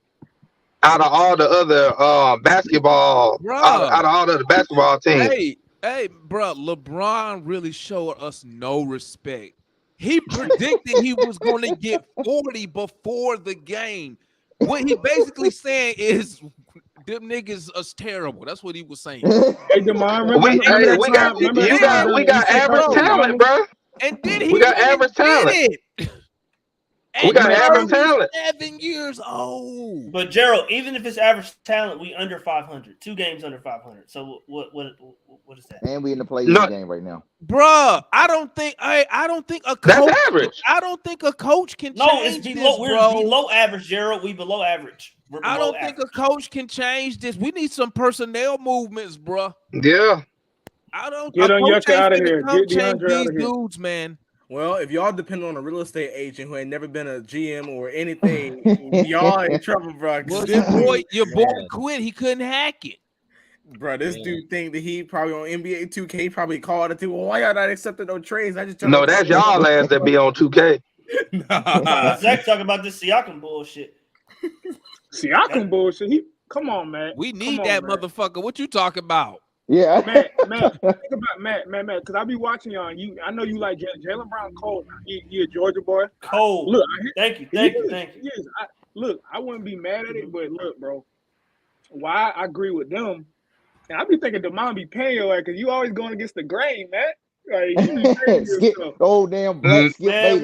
out of all the other basketball, out of all the basketball teams. Hey, bro, LeBron really showed us no respect. He predicted he was going to get 40 before the game. What he basically saying is them niggas is terrible. That's what he was saying. Hey, DeMar, we got average talent, bro. And then we got average talent. We got average talent. 7 years old. But Gerald, even if it's average talent, we under 500. 2 games under 500. So what is that? And we in the play-in game right now, bruh. I don't think a coach. That's average. I don't think a coach can. No, it's below. We're below average, Gerald. We below average. I don't think a coach can change this. We need some personnel movements, bruh. Yeah. I don't. Get Onyeka out of here. Get DeAndre out these of here, dudes, man. Well, if y'all depend on a real estate agent who ain't never been a GM or anything, y'all in trouble, bro. Well, your boy quit. He couldn't hack it. Bro, this dude think that he probably on NBA 2K. He probably called it too. Well, why y'all not accepting no trades? That's y'all ass that be on 2K. Zach talking about this Siakam bullshit. Siakam bullshit. Come on, man. We need that motherfucker. What you talking about? Yeah, Matt. Think about Matt. Because I be watching y'all. I know you like Jaylen Brown cold. He a Georgia boy. Cold. Look, thank you. Yes, look, I wouldn't be mad at it, but look, bro. Why I agree with them, and I be thinking DeMond be paying your ass because you always going against the grain, man. Like, skip, old damn black skip. Man,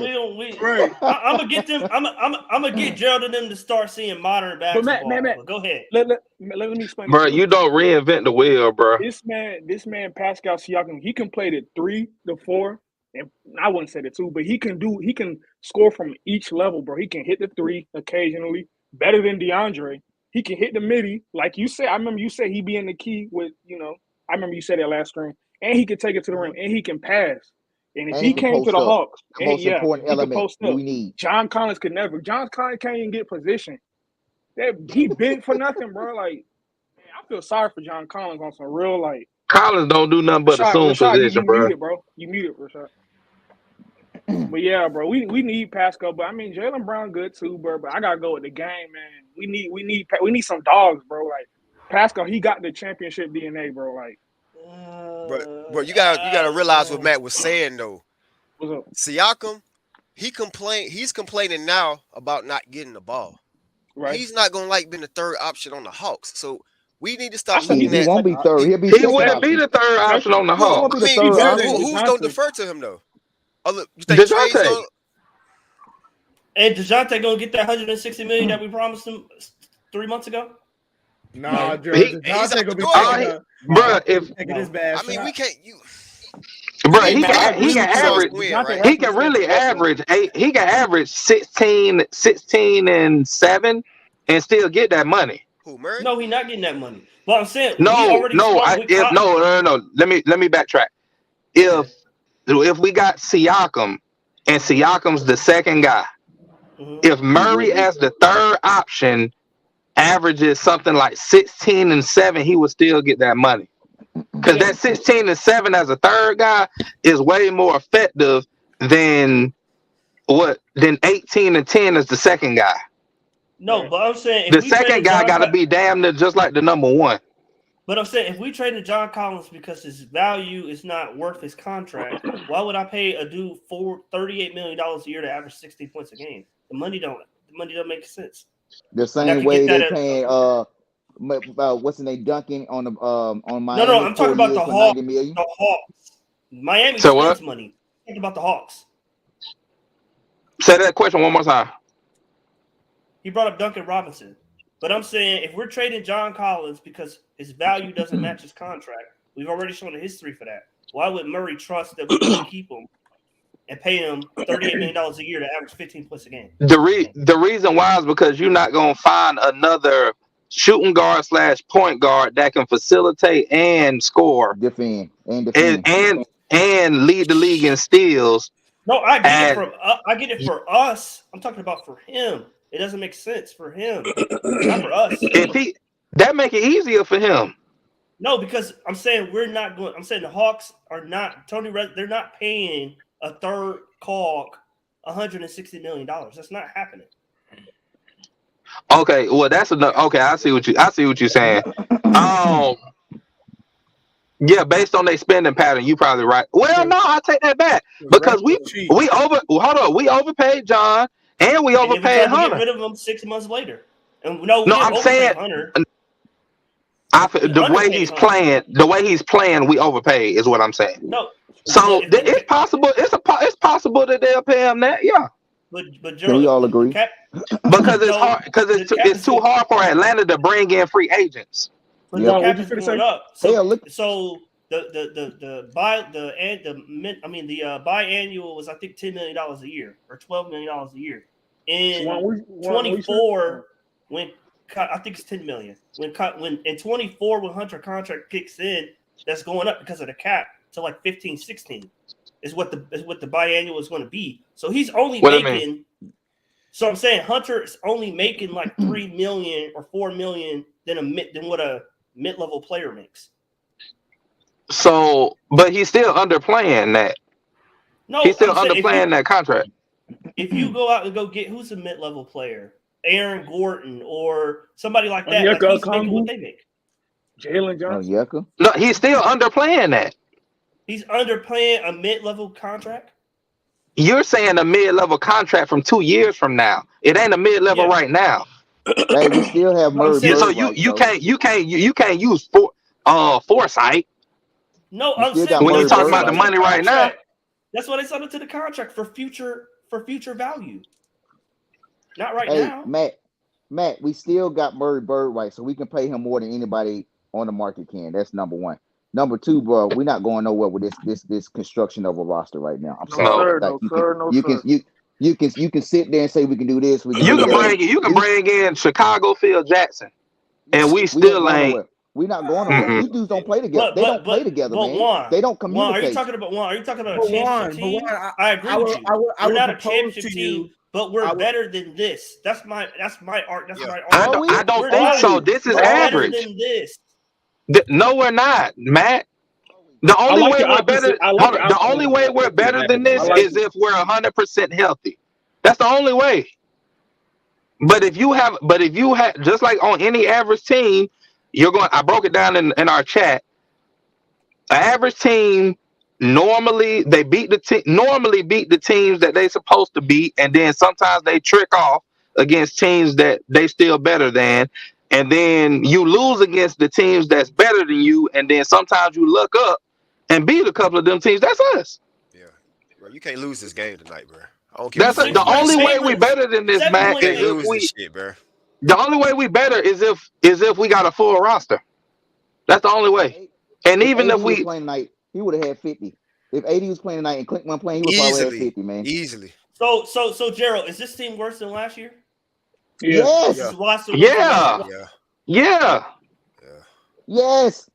I'm gonna get them. I'm gonna get Gerald and them to start seeing modern basketball. But Matt, go ahead. Let me explain. Bro, you don't reinvent the wheel, bro. This man, Pascal Siakam, he can play the 3, the 4, and I wouldn't say the 2, but he can score from each level, bro. He can hit the 3 occasionally, better than DeAndre. He can hit the midi, like you said. I remember you said he be in the key with, I remember you said that last stream. And he can take it to the rim, and he can pass. And if he came to the Hawks, most important element we need. John Collins could never. John Collins can't even get position. He big for nothing, bro. Like, man, I feel sorry for John Collins on some real like. Collins don't do nothing but assume position, bro. You muted, Rashad. But yeah, bro, we need Pascal, but I mean Jaylen Brown good too, bro. But I gotta go with the game, man. We need some dogs, bro. Like Pascal, he got the championship DNA, bro. Like. But you gotta realize what Matt was saying though. What's up? Siakam, he's complaining now about not getting the ball. Right. He's not gonna like being the third option on the Hawks. So we need to stop looking at. He won't be third. He wouldn't be the third option on the Hawks. Who's gonna defer to him though? You think DeJounte. And DeJounte gonna get that $160 million that we promised him 3 months ago? Nah, he's gonna be bro. If I mean, we can't. Bro, he can average. He can really average 8. He can average 16 and 7, and still get that money. Who, Murray? No, he's not getting that money. But I'm saying no. Let me backtrack. If we got Siakam, and Siakam's the second guy, if Murray as the third option averages something like 16 and 7, he would still get that money. Because that 16 and 7 as a third guy is way more effective than 18 and 10 as the second guy. No, but I'm saying the second guy got to be damn near just like the number 1. But I'm saying if we traded John Collins because his value is not worth his contract, why would I pay a dude $38 million a year to average 60 points a game? The money don't make sense. The same way they paying what's the name, Duncan on the on Miami. No, I'm talking about the Hawks. The Hawks. Miami spends money. Think about the Hawks. Say that question one more time. He brought up Duncan Robinson. But I'm saying if we're trading John Collins because his value doesn't match his contract, we've already shown a history for that. Why would Murray trust that we can keep him and pay him $38 million a year to average 15 points a game? The reason why is because you're not going to find another shooting guard / point guard that can facilitate and score, defend and lead the league in steals No, I get it for us. I'm talking about for him. It doesn't make sense for him, not for us. That make it easier for him. No, because I'm saying we're not going. I'm saying the Hawks are not they're not paying a third caulk $160 million. That's not happening. Okay, well that's enough. Okay, I see what you're saying. Yeah, based on their spending pattern, you probably right. Well, no, I take that back because we overpaid John and we overpaid Hunter. Get Hunter. rid of him 6 months later, and we I'm saying Hunter. The way he's playing, we overpaid is what I'm saying. No, so it's possible. It's possible that they'll pay him that. Yeah, but can we all agree? Because it's hard. Because it's too hard for Atlanta to bring in free agents. But the cap is going up. So, the biannual was I think $10 million a year or $12 million a year. In 24, when I think it's $10 million. When in 24, when Hunter contract kicks in, that's going up because of the cap to like 15, 16 is what the biannual is going to be. So he's only making. So I'm saying Hunter is only making like $3 million or $4 million than what a mid-level player makes. So, but he's still underplaying that. No, he's still underplaying that contract. If you go out and go get who's a mid-level player, Aaron Gordon or somebody like that, like he's making what they make. Jalen Johnson. No, he's still underplaying that. He's underplaying a mid-level contract. You're saying a mid-level contract from 2 years from now. It ain't a mid-level right now. Hey, we still have Murray. So you can't use foresight. No, I'm saying when you talk about the money right now. That's why they signed into the contract for future value. Not right now. Matt, we still got Murray Bird right, so we can pay him more than anybody on the market can. That's number one. Number two, bro, we're not going nowhere with this construction of a roster right now. I'm sorry. You can sit there and say we can do this. You can bring in Chicago Phil Jackson, and we still ain't. We're not going nowhere. These dudes don't play together. They don't play together, man. They don't communicate. Are you talking about a championship team? I agree with you. We're not a championship team, but we're better than this. That's my art. That's my art. I don't think so. This is average. Better than this. No, we're not, Matt. The only way we're better. The only way we're better than this is if we're 100% healthy. That's the only way. But if you have, just like on any average team, I broke it down in our chat. An average team normally beat the teams that they're supposed to beat, and then sometimes they trick off against teams that they still better than. And then you lose against the teams that's better than you, and then sometimes you look up and beat a couple of them teams. That's us. Yeah, bro, you can't lose this game tonight, bro. That's the only way we better than this, man. Is if we shit, bro. The only way we better is if we got a full roster. That's the only way. And even if we playing tonight, he would have had 50. If AD was playing tonight and Clint wasn't playing, he would probably have 50, man. Easily. So Gerald, is this team worse than last year? Yes. Yeah. Yes.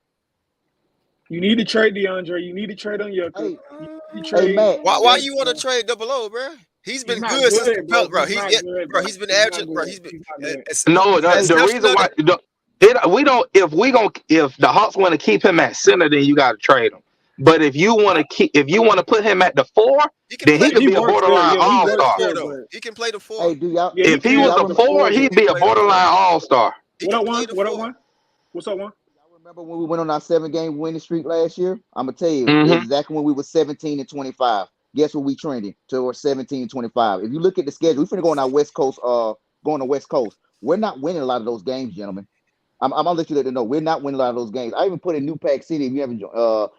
You need to trade DeAndre. You need to trade on your. Hey, Matt. Why you want to trade Double O, bro? He's been good since the belt, bro. He's been averaging, bro. He's been. No, the reason why if the Hawks want to keep him at center, then you got to trade him. But if you want to put him at the 4, then he could be a borderline all-star. He can play the 4. Hey, if he was a 4, he'd be a borderline all-star. What up, one? What's up, one? Remember when we went on our 7-game winning streak last year? I'm gonna tell you exactly when we were 17-25. Guess what we trending towards 17-25. If you look at the schedule, we're finna go on our West Coast. Going to West Coast. We're not winning a lot of those games, gentlemen. I'm gonna let you know we're not winning a lot of those games. I even put in New Pack City. If you haven't on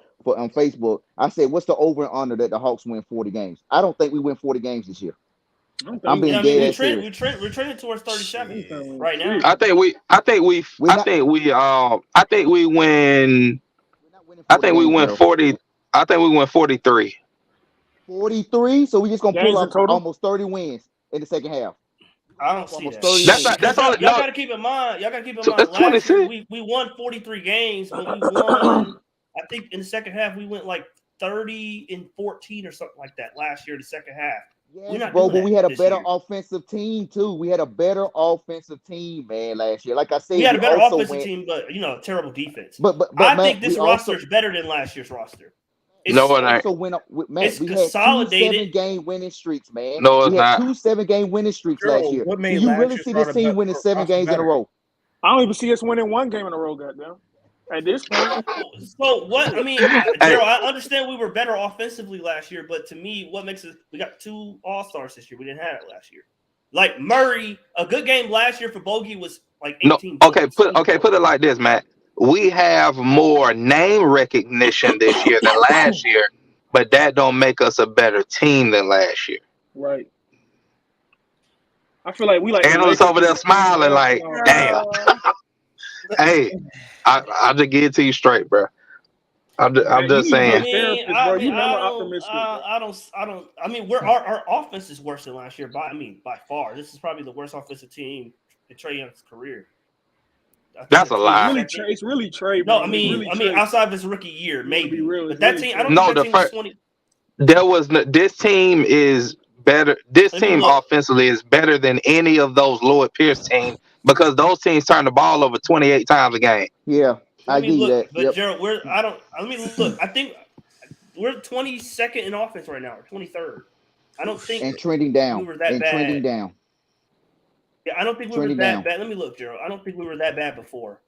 Facebook, I said, what's the over and under that the Hawks win 40 games? I don't think we win 40 games this year. I'm being dead serious. We're trending towards 37 right now. I think we win. I think we win 40. I think we win 43. 43. So we just gonna pull up almost 30 wins in the second half. I don't see that. That's all. Y'all got to keep in mind. Last year we won 43 games, but we won. I think in the second half we went like 30-14 or something like that last year, the second half. Yes, bro, but we had a better offensive team too. We had a better offensive team, man, last year. Like I said, we had a better offensive team, but terrible defense. But I think this roster is better than last year's roster. We had 2 7-game winning streaks, man. No, it's we had not. 2 7-game winning streaks last year. Do you really see this team winning 7 games in a row? I don't even see us winning 1 game in a row, goddamn. At this point. So what? I mean, Gerald, I understand we were better offensively last year, but to me, what makes us? We got 2 All-Stars this year. We didn't have it last year. Like Murray, a good game last year for Bogey was like 18. No, put it like this, Matt. We have more name recognition this year than last year, but that don't make us a better team than last year. Right. I feel like we like analysts over there smiling like, damn. Hey, I'll just give it to you straight, bro. I'm just saying. I mean, our offense is worse than last year. By far, this is probably the worst offensive team in Trey Young's career. That's a lie. It's really Trey. No, I mean, outside of his rookie year, maybe. But that team, I don't think that team was 20. There was this team is better. This team offensively is better than any of those Lloyd Pierce teams because those teams turn the ball over 28 times a game. Yeah, I get that. But Gerald, let me look. I think we're 22nd in offense right now, or 23rd. I don't think and trending down. We were that bad. Trending down. Yeah, I don't think we were that bad. Let me look, Gerald. I don't think we were that bad before.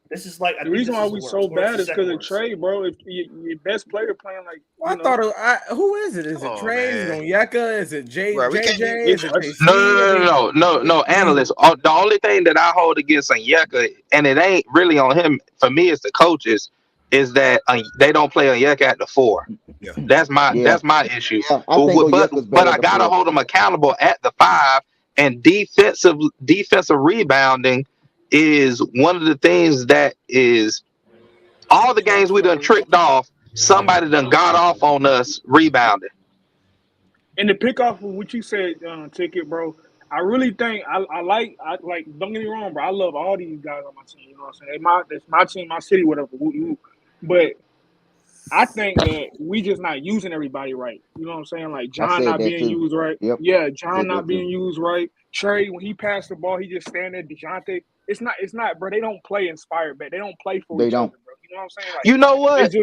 This is like the reason why we so bad is because of Trey, bro. If your best player playing like, I thought who is it? Is it Trey? Is it Onyeka? Is it JJ? Is it No, analysts. The only thing that I hold against Onyeka, and it ain't really on him. For me, it's the coaches. Is that they don't play Onyeka at the 4? Yeah. That's my issue. Yeah, but I gotta hold them accountable at the 5. And defensive rebounding is one of the things that is all the games we done tricked off. Somebody done got off on us rebounding. And to pick off of what you said, Ticket, bro, I really think I like. Don't get me wrong, bro. I love all these guys on my team. You know what I'm saying? It's my team, my city, whatever. But I think that we just not using everybody right. You know what I'm saying? Like John not being used right. Yep. Yeah, John not being used right. Trey, when he passed the ball, he just stand there. DeJounte, it's not, bro. They don't play inspired back. They don't play for each other, bro. You know what I'm saying? Like, you know what?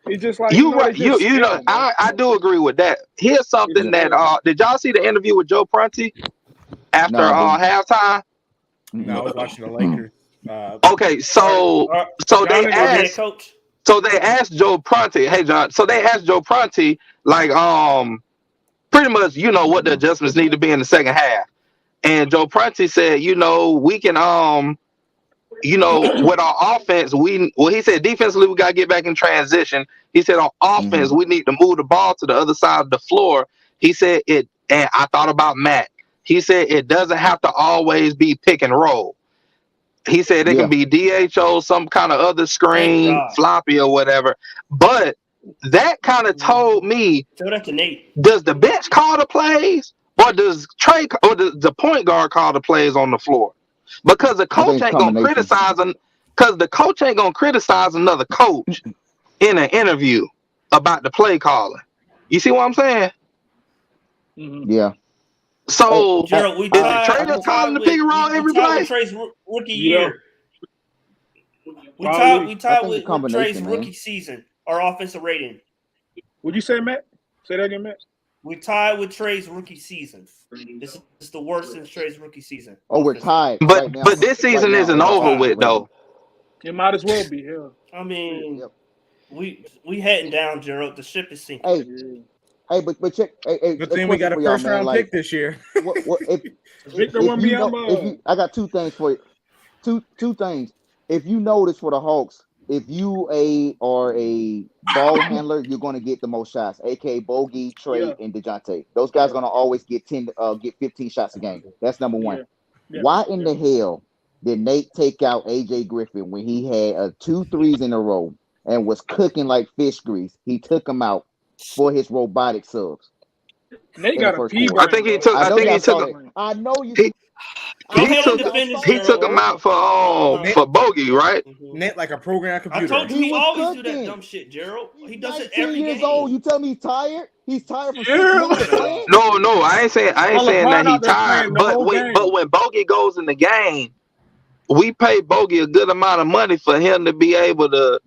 It's just like you right. You know, I do agree with that. Here's something that did y'all see the interview with Joe Prunty after halftime? No, I was watching the Lakers. Okay, so they asked. So they asked Joe Prunty, hey John. So they asked Joe Prunty, like, pretty much, what the adjustments need to be in the second half. And Joe Prunty said, we can, with our offense, he said defensively we gotta get back in transition. He said on offense we need to move the ball to the other side of the floor. He said and I thought about Matt. He said it doesn't have to always be pick and roll. He said it can be DHO, some kind of other screen, floppy or whatever. But that kind of told me, does the bench call the plays, or does Trey or does the point guard call the plays on the floor? Because the coach ain't gonna criticize another coach in an interview about the play calling. You see what I'm saying? Yeah. So Gerald, we Trey just calling the pick and roll every play. Trey's rookie year. We tied with Trey's rookie season. Our offensive rating. What'd you say, Matt? Say that again, Matt. We tied with Trey's rookie season. This is the worst since Trey's rookie season. Oh, we're tied. But this season isn't over with though. It might as well be. Yeah. I mean, we heading down, Gerald. The ship is sinking. Hey, but check. Good thing we got a first round pick this year. I got 2 things for you. Two things. If you notice for the Hawks, if you are a ball handler, you're going to get the most shots. A.K.A. Bogey, Trey, and DeJounte. Those guys are going to always get 15 shots a game. That's number one. Yeah. Why in the hell did Nate take out A.J. Griffin when he had 2 threes in a row and was cooking like fish grease? He took him out for his robotic subs. Nate got a pee. I think he took. I know you. He took him out for bogey, right? Net like a program computer. I told you he always do that dumb shit, Gerald. He does it every years game. old. You tell me he's tired? He's tired from 6 months of playing? No, I ain't saying that he's tired. But when bogey goes in the game, we pay bogey a good amount of money for him to be able to,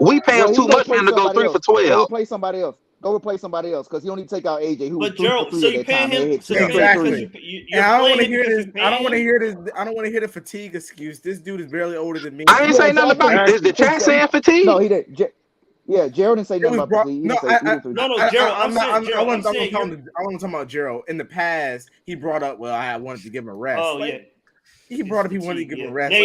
we pay him too much for him to go 3 for 12. Go replace somebody else. Go replace somebody else because he only take out AJ, who was 3 Gerald, for 3 at that time. Exactly. I don't want to hear this. I don't want to hear the fatigue excuse. This dude is barely older than me. I ain't saying nothing about it. Is the chat saying fatigue? No, he didn't. Yeah, Gerald didn't say nothing about fatigue. No, Gerald. I wasn't talking about Gerald. In the past, he brought up, I wanted to give him a rest. Oh, yeah. He brought up he wanted to give him a rest.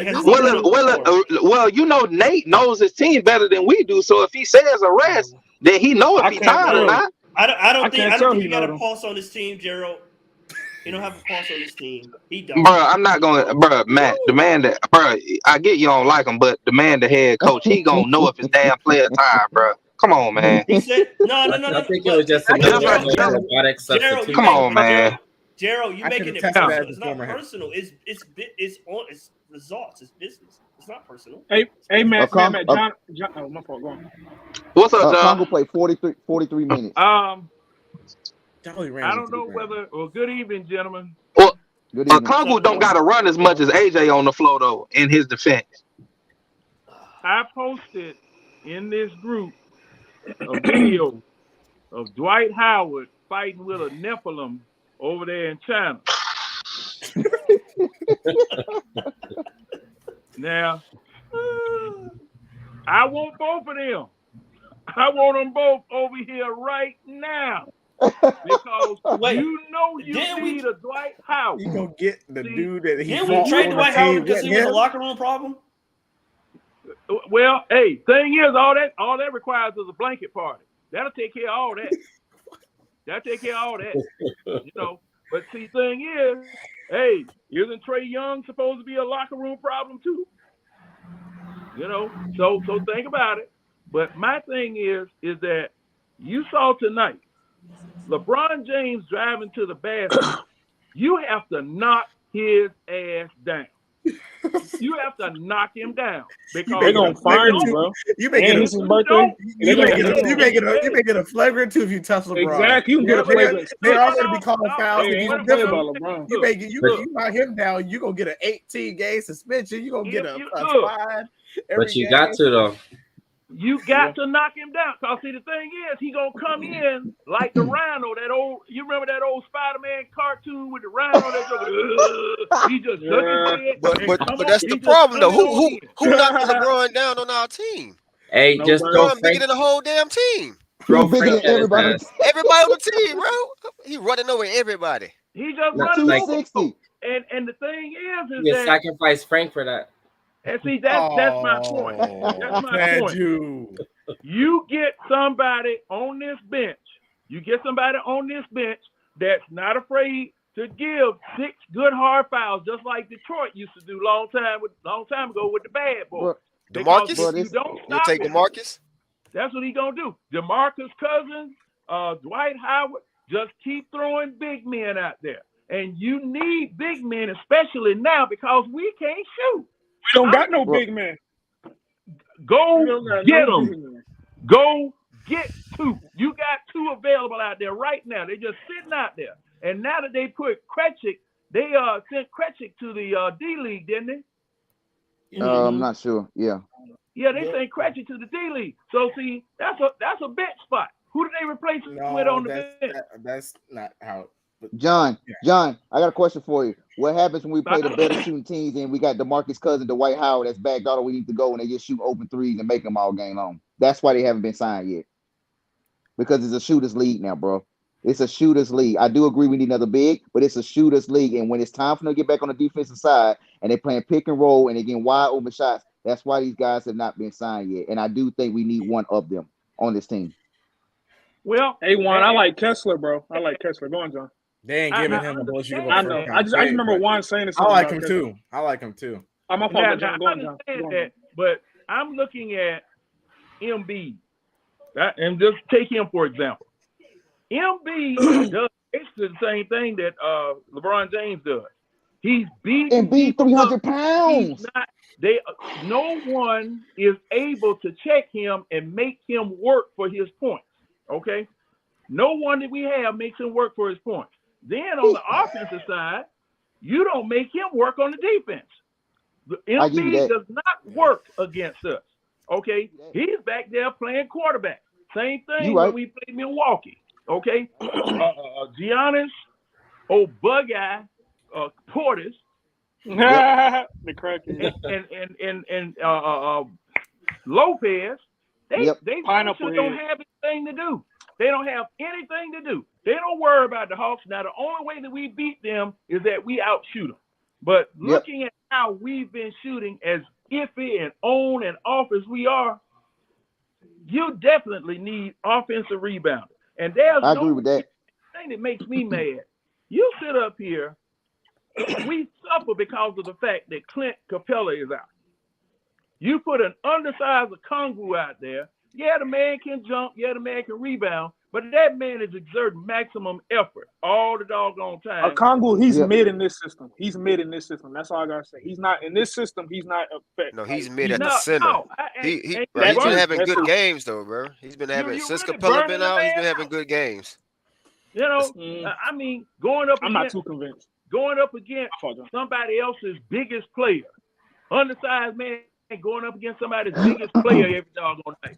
Nate knows his team better than we do. So if he says a rest, then he knows if he's tired or not. I don't think he got a pulse on his team, Gerald. He don't have a pulse on his team. He don't. Bro, I'm not going. Bro, Matt, the man that, bro, I get you don't like him, but the man, the head coach, he gonna know if his damn player tired, bro. Come on, man. He said no. I think it was just robotic substitution. Come on, man. Gerald, you making it personal. It's not personal. It's results. It's business. It's not personal. Hey, Matt, John. Oh, my fault. Go on. What's up, John? Congo played 43 minutes. I don't know whether. Well, good evening, gentlemen. Well, Congo don't got to run as much as AJ on the floor, though. In his defense, I posted in this group a video of Dwight Howard fighting with a Nephilim over there in China. Now, I want both of them. I want them both over here right now. Because you need a Dwight Howard. You gonna get the dude that he didn't we trade Dwight Howard because he was a locker room problem? Well, hey, thing is, all that requires is a blanket party. That'll take care of all that. But see, thing is, hey, isn't Trey Young supposed to be a locker room problem too? So think about it. But my thing is that you saw tonight, LeBron James driving to the basket. You have to knock his ass down. You have to knock him down because they're gonna find you, bro. You may get a flagrant too if you touch LeBron. Exactly, you can get a flagrant. They already be calling fouls. You knock him down, you gonna get an 18-game suspension. You gonna get a fine. But you got to though. You got to knock him down. Because see, the thing is, he gonna come in like the Rhino, that old. You remember that old Spider-Man cartoon with the Rhino? He just shook his head. But that's the problem, though. Who knocked LeBron down on our team? Hey, just LeBron bigger than the whole damn team. Everybody on the team, bro. He running over everybody. He just running 260. And the thing is you that sacrifice Frank for that. And see, that's my point. That's my point. You get somebody on this bench. That's not afraid to give 6 good hard fouls, just like Detroit used to do long time ago with the bad boys. DeMarcus? You don't you stop take him. DeMarcus? That's what he gonna do. DeMarcus Cousins, Dwight Howard, just keep throwing big men out there. And you need big men, especially now, because we can't shoot. We don't got no big man. Go get them. Go get 2. You got 2 available out there right now. They're just sitting out there. And now that they put Krejcik, they sent Krejcik to the D-League, didn't they? I'm not sure. Yeah. Yeah, they sent Krejcik to the D-League. So see, that's a bench spot. Who did they replace him with on the bench? That's not how. John, I got a question for you. What happens when we play the better shooting teams and we got DeMarcus Cousins, Dwight Howard that's back all we need to go and they just shoot open threes and make them all game long? That's why they haven't been signed yet. Because it's a shooters league now, bro. It's a shooters league. I do agree we need another big, but it's a shooters league. And when it's time for them to get back on the defensive side and they're playing pick and roll and they're getting wide open shots, that's why these guys have not been signed yet. And I do think we need one of them on this team. Well, Juan, I like Kessler, bro. I like Kessler. Go on, John. They ain't giving him a bullshit. I know. I just remember Juan saying this. I like him too. I'm my Now, fault, John. Go I on, John. understand that, but I'm looking at Embiid, and just take him for example. Embiid does basically the same thing that LeBron James does. He's beat 300 pounds. No one is able to check him and make him work for his points. Okay, no one that we have makes him work for his points. Then on the offensive side, you don't make him work on the defense. The Embiid does not work against us. Okay, he's back there playing quarterback. Same thing when we played Milwaukee. Okay, Giannis, bug guy, Portis, the crackers, and Lopez. They don't have anything to do. They don't have anything to do. They don't worry about the Hawks. Now, the only way that we beat them is that we outshoot them. But looking at how we've been shooting, as iffy and on and off as we are, you definitely need offensive rebounding. And I agree with that. Thing that makes me mad. You sit up here, we suffer because of the fact that Clint Capella is out. You put an undersized Okongwu out there. Yeah, the man can jump. Yeah, the man can rebound. But that man is exerting maximum effort all the doggone time. Okongwu, he's mid in this system. He's mid in this system. That's all I gotta say. He's not in this system. He's not effective. No, he's mid at the center. He's been having good games though, bro. He's been having since Capella been out. He's been having good games. You know, I mean, going up. I'm not too convinced. Going up against somebody else's biggest player, undersized man. Going up against somebody's biggest player every doggone night.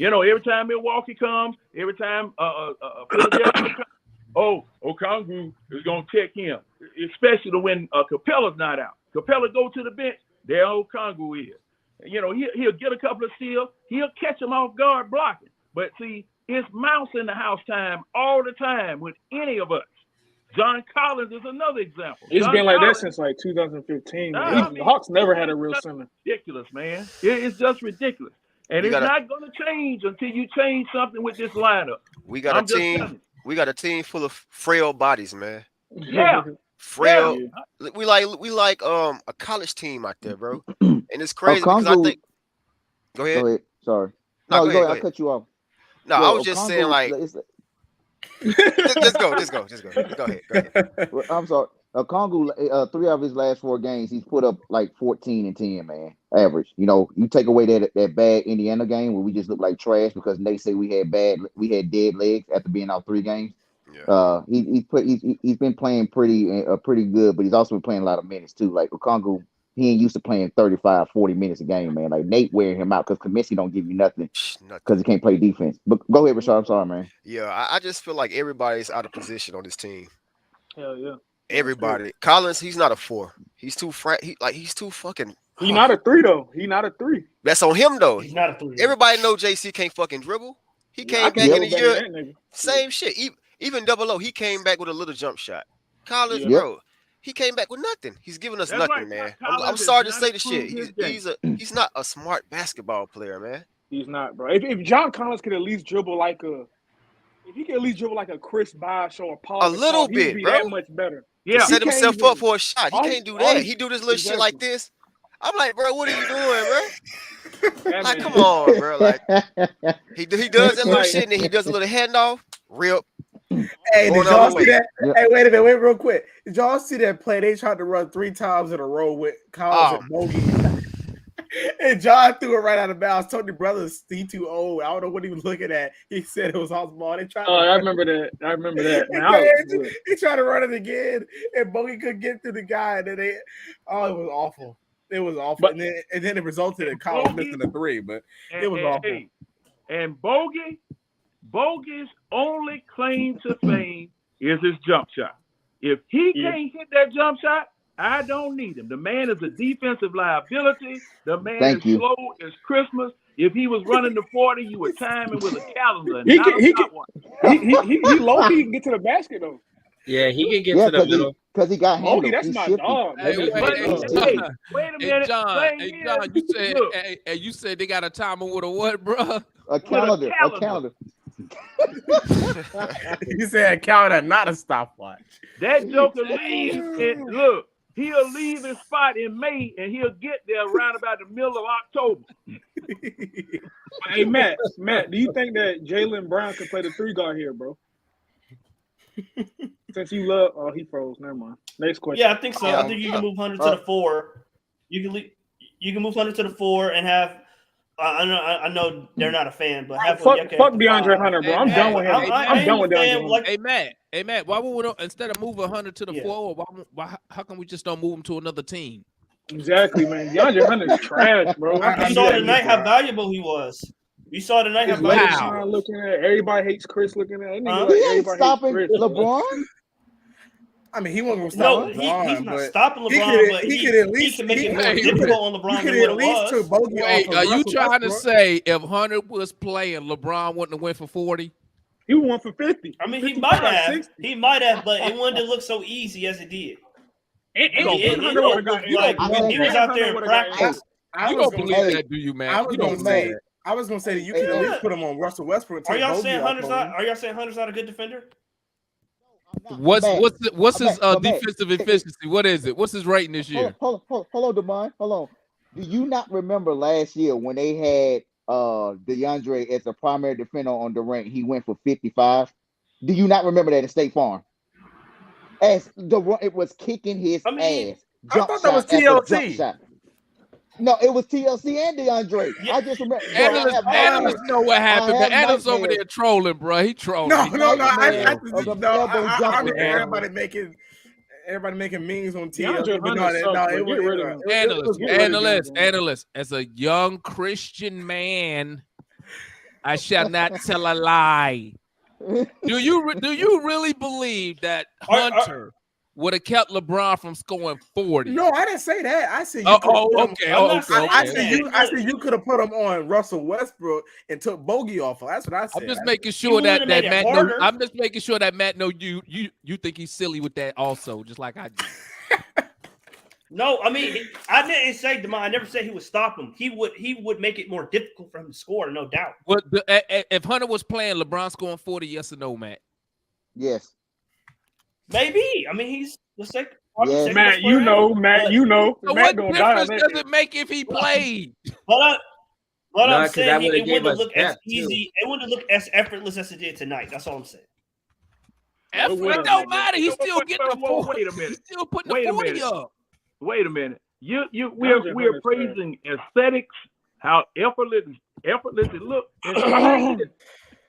Every time Milwaukee comes, every time Philadelphia comes, Okongwu is going to check him, especially when Capella's not out. Capella go to the bench, there Okongwu is. He'll get a couple of steals. He'll catch him off guard blocking. But see, it's mouse in the house time all the time with any of us. John Collins is another example. It's been like that since like 2015. The Hawks never had a real center. Ridiculous, man. It's just ridiculous. And it's not going to change until you change something with this lineup. We got a team. We got a team full of frail bodies, man. Yeah. Frail. Yeah. We like a college team out there, bro. And it's crazy because I think. Go ahead. Sorry. No, go ahead. I cut you off. No, I was just saying like. Just go ahead. Well, I'm sorry. Okongwu, 3 of his last 4 games, he's put up like 14 and 10, man, average. You take away that bad Indiana game where we just looked like trash because they say we had dead legs after being out 3 games. Yeah. He's been playing pretty good, but he's also been playing a lot of minutes too. Like Okongwu, he ain't used to playing 35, 40 minutes a game, man. Like Nate wearing him out because Kaminsky don't give you nothing because he can't play defense. But go ahead, Rashad. I'm sorry, man. Yeah, I just feel like everybody's out of position on this team. Hell yeah. Everybody. Collins, he's not a 4. He's too he's too fucking. He's not a 3 though. He's not a 3. That's on him though. He's not a 3. Everybody know JC can't fucking dribble. He came back in a year. Same shit. Even Double O, he came back with a little jump shot. Collins, bro. He came back with nothing. He's giving us nothing, man. I'm sorry to say the shit. He's not a smart basketball player, man. He's not, bro. If John Collins could at least dribble like a Chris Bosh or Paul, a little bit, bro. That much better. Yeah, set himself up for a shot. He can't do that. He do this little shit like this. I'm like, bro, what are you doing, bro? Like, come on, bro. Like, he does that little shit and then he does a little handoff. Rip. Hey, did y'all see that? Yep. Hey, wait a minute, wait real quick. Did y'all see that play? They tried to run 3 times in a row with Collins and Bogey. And John threw it right out of bounds. Tony Brothers, he too old. I don't know what he was looking at. He said it was off ball. They tried. I remember that. He tried to run it again, and Bogey couldn't get through the guy. And then it was awful. It was awful. But, and then it resulted in Collins missing a 3. But it was awful. And Bogey's only claim to fame is his jump shot. If he can't hit that jump shot, I don't need him. The man is a defensive liability. The man is slow as Christmas. If he was running the 40, you would time him with a calendar. He low key can get to the basket though. Yeah, he can get to the middle. Because he got handled. That's my dog. Wait a minute. John, you said they got a timer with a what, bro? A calendar. You said a calendar, not a stopwatch. That joker leaves and look, he'll leave his spot in May and he'll get there around about the middle of October. Hey Matt, do you think that Jaylen Brown can play the 3 guard here, bro? Since you love, he froze. Never mind. Next question. Yeah, I think so. I think you can move Hunter to the 4. You can move Hunter to the 4 and have. I know they're not a fan, but have fuck DeAndre Hunter, bro. I'm done with him. I'm done with DeAndre Hunter. Hey Matt, why would we instead of moving Hunter to the 4? Why? How come we just don't move him to another team? Exactly, man. DeAndre Hunter's trash, bro. You saw tonight how valuable he was. You saw tonight how valuable. Wow. Looking at everybody hates Chris. Looking at he ain't stopping LeBron. I mean, he wasn't stop LeBron. He's not stopping LeBron, but he can make it more difficult on LeBron than what it was. Wait, are you trying to say if Hunter was playing, LeBron wouldn't have went for 40? He won for 50. I mean, he might have. 60. He might have, but it wouldn't look so easy as it did. He was out there in practice. You don't believe that, do you, man? I was gonna say that you can at least put him on Russell Westbrook. Are y'all saying Hunter's not a good defender? What's his defensive efficiency? What is it? What's his rating this year? Hold on, Demond. Hold on. Do you not remember last year when they had DeAndre as a primary defender on Durant? He went for 55. Do you not remember that at State Farm? As it was kicking his ass. I thought that was TLC. No, it was TLC and DeAndre. Yeah. I just remember. Analysts know what happened. The analysts over there trolling, bro. He trolling. No. Everybody making memes on TLC. Analysts. As a young Christian man, I shall not tell a lie. Do you really believe that Hunter would have kept LeBron from scoring 40? No, I didn't say that. I said I said you could have put him on Russell Westbrook and took Bogey off. That's what I said. I'm just making sure that Matt knows. I'm just making sure that Matt knows you think he's silly with that also, just like I do. No, I mean, I didn't say DeMond. I never said he would stop him. He would make it more difficult for him to score, no doubt. But if Hunter was playing, LeBron scoring 40, yes or no, Matt? Yes. Maybe. I mean, he's the second. Yes. Matt, you know. So Matt what difference does it make if he played? But I'm saying it wouldn't look as easy. It wouldn't look as effortless as it did tonight. That's all I'm saying. It don't matter. He's still getting the 40. Wait a minute. He's still putting the 40 up. Wait a minute. We're praising aesthetics, how effortless it looks.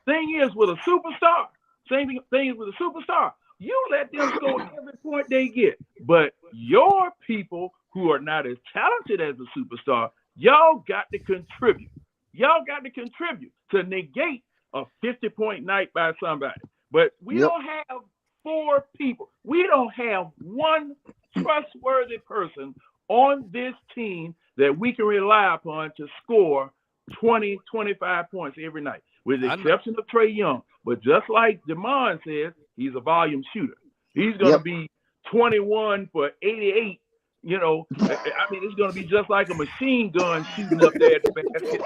Thing is with a superstar. Same thing with a superstar. You let them score every point they get. But your people who are not as talented as a superstar, y'all got to contribute. Y'all got to contribute to negate a 50-point night by somebody. But we don't have 4 people. We don't have one trustworthy person on this team that we can rely upon to score 20, 25 points every night, with the exception of Trey Young. But just like DeMond says, he's a volume shooter. He's going to be 21 for 88. You know, I mean, it's going to be just like a machine gun shooting up there at the basket.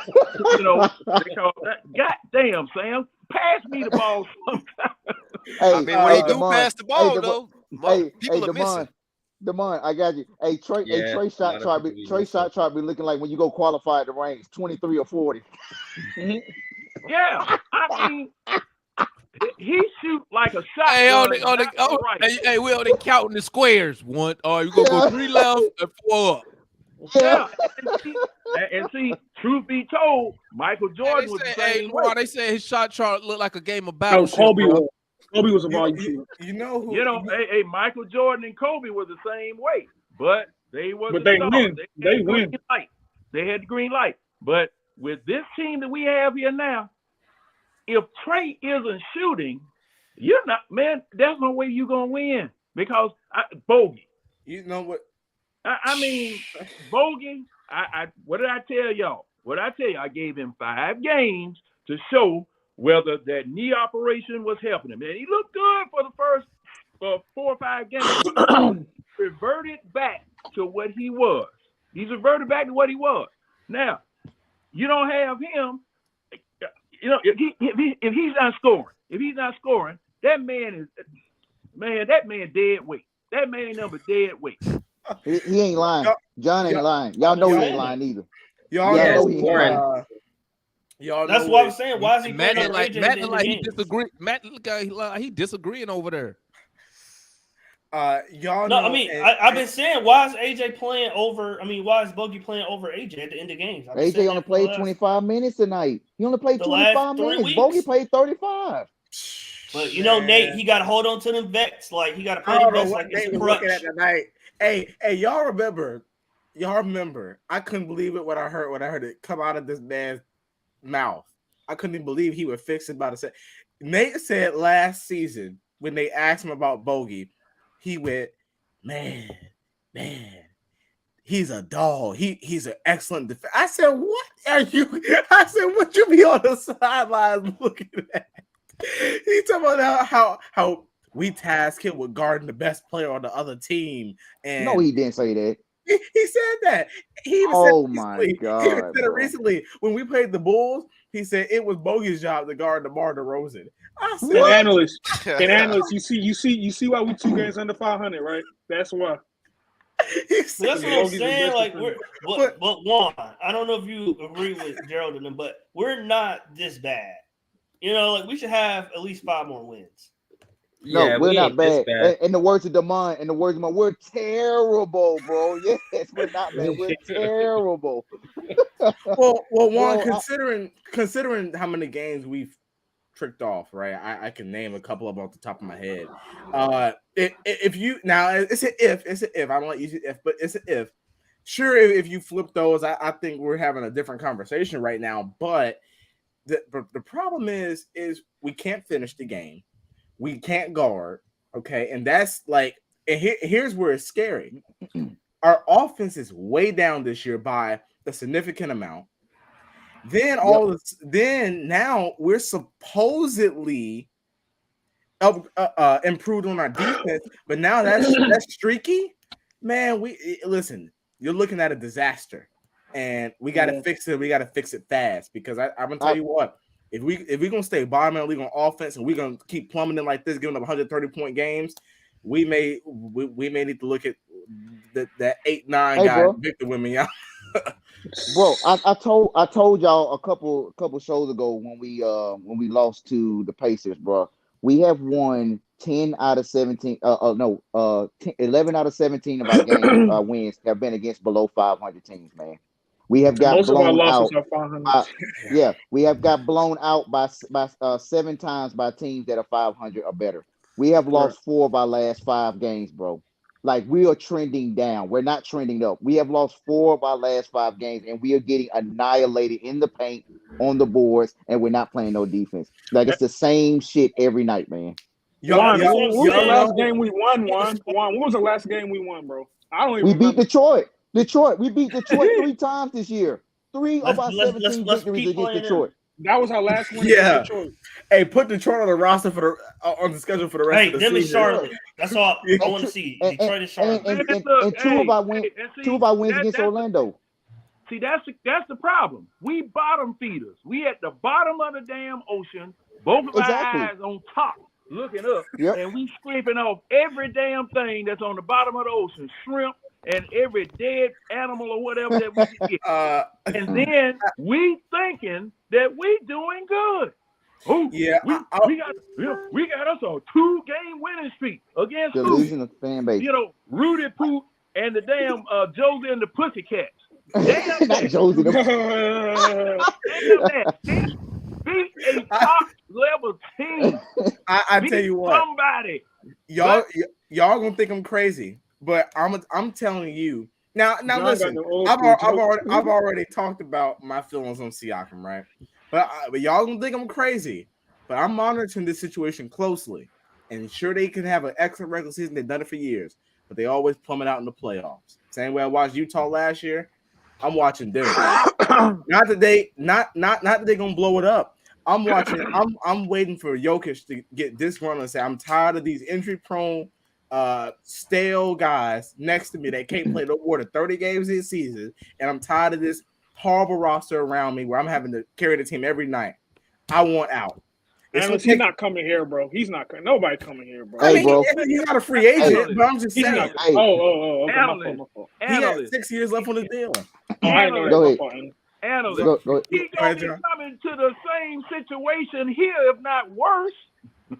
You know, because God damn, Sam, pass me the ball sometime. I mean, when he do pass the ball, though, people are missing. DeMond, I got you. Hey, Trey shot try to be looking like when you go qualify at the range, 23 or 40. Yeah, I mean, he shoot like a shot. Hey, hey, we only counting the squares. One, you gonna go 3 left and 4 up. Yeah, and see, truth be told, Michael Jordan was the same way. They say his shot chart looked like a game of battleship. Kobe was a volume shooter. You know who? Hey, Michael Jordan and Kobe were the same way, but they were. But they win. They win. They had the green light. But with this team that we have here now, if Trey isn't shooting, you're not, man. There's no way you're gonna win because Bogey. You know what? I mean, Bogey. What did I tell y'all? I gave him 5 games to show whether that knee operation was helping him. And he looked good for the first 4 or 5 games. He reverted back to what he was. He's reverted back to what he was. Now, you don't have him. You know, if he's not scoring, that man dead weight. That man number dead weight. He ain't lying. John ain't lying. Y'all know he ain't lying either. Y'all know he ain't lying. That's what I'm saying. Why is he Matt like he disagree? Matt look like he disagreeing over there. Y'all No, know. I mean, I've been saying, why is AJ playing over? I mean, why is Bogey playing over AJ at the end of games? AJ only played 25 minutes tonight. He only played 25 minutes. Bogey played 35. But you know, Nate, he got to hold on to them vets. Like he got to play the vets like it's a crutch. Looking at tonight. Hey, y'all remember? I couldn't believe it when I heard it come out of this man's mouth. I couldn't even believe he would fix it by the set. Nate said last season when they asked him about Bogey, he went, man, he's a dog. He's an excellent defense. I said, what are you? I said, would you be on the sidelines looking at? He talking about how we task him with guarding the best player on the other team. And no, he didn't say that. He said that. He even said it recently when we played the Bulls. He said it was Bogey's job to guard DeMar DeRozan. I said, analyst, you see why we 2 games under 500, right? That's why. That's what I'm saying. Like but Juan, I don't know if you agree with Gerald and them, but we're not this bad. You know, like we should have at least 5 more wins. No, we're not bad. In the words of Damon, we're terrible, bro. Yes, we're not bad. We're terrible. well, Juan, considering how many games we've tricked off, right? I can name a couple of them off the top of my head. If you now, it's an if. I don't let you if, but it's an if. Sure, if you flip those, I think we're having a different conversation right now. But the problem is we can't finish the game. We can't guard, okay? And that's like, and here's where it's scary. Our offense is way down this year by a significant amount. Then now we're supposedly improved on our defense, but now that's streaky. Man, listen, you're looking at a disaster, and we got to fix it. We got to fix it fast because I'm gonna tell you what. If we're gonna stay bottom of the league on offense and we're gonna keep plummeting like this, giving up 130-point games, we may need to look at that 8-9 guy, Victor Wembanyama. Bro, I told y'all a couple shows ago when we lost to the Pacers, bro. We have won 10 out of 17. 11 out of 17 of our game wins have been against below 500 teams, man. We have got blown out. We have got blown out by 7 times by teams that are 500 or better. We have lost 4 of our last 5 games, bro. Like we are trending down. We're not trending up. We have lost 4 of our last 5 games, and we are getting annihilated in the paint, on the boards, and we're not playing no defense. Like it's the same shit every night, man. What was the last game we won? Juan, what was the last game we won, bro? I don't even. We beat Detroit. We beat Detroit 3 times this year. 3 of our 17 victories against Detroit. That was our last win against Detroit. Hey, put Detroit on the roster on the schedule for the rest of the season. Hey, them Charlotte. That's all I want to see. Detroit and Charlotte. And 2 of our wins against Orlando. See, that's the problem. We bottom feeders. We at the bottom of the damn ocean. Both of our eyes on top, looking up, and we scraping off every damn thing that's on the bottom of the ocean. Shrimp, and every dead animal or whatever that we can get. And then we thinking that we doing good. Oh, yeah. We got us a 2-game winning streak against delusion of fan base. Rudy Poot and the damn Josie and the Pussycats. Damn not Josie. Beat a top level team. I tell you what, somebody. Y'all gonna think I'm crazy. But I'm telling you now. Listen, I've already talked about my feelings on Siakam, right? But y'all gonna think I'm crazy. But I'm monitoring this situation closely, and sure they can have an excellent regular season. They've done it for years, but they always plummet out in the playoffs. Same way I watched Utah last year. I'm watching Denver. not that they're gonna blow it up. I'm watching. I'm waiting for Jokic to get this run and say I'm tired of these injury-prone. Stale guys next to me that can't play no more than 30 games this season, and I'm tired of this horrible roster around me where I'm having to carry the team every night. I want out. He's not coming here, bro. He's not. Nobody coming here, bro. Hey, bro. He's not a free agent, but I'm just saying. Okay, my fault. He had 6 years left on his deal. Go ahead. Analyst. He's gonna be coming to the same situation here, if not worse.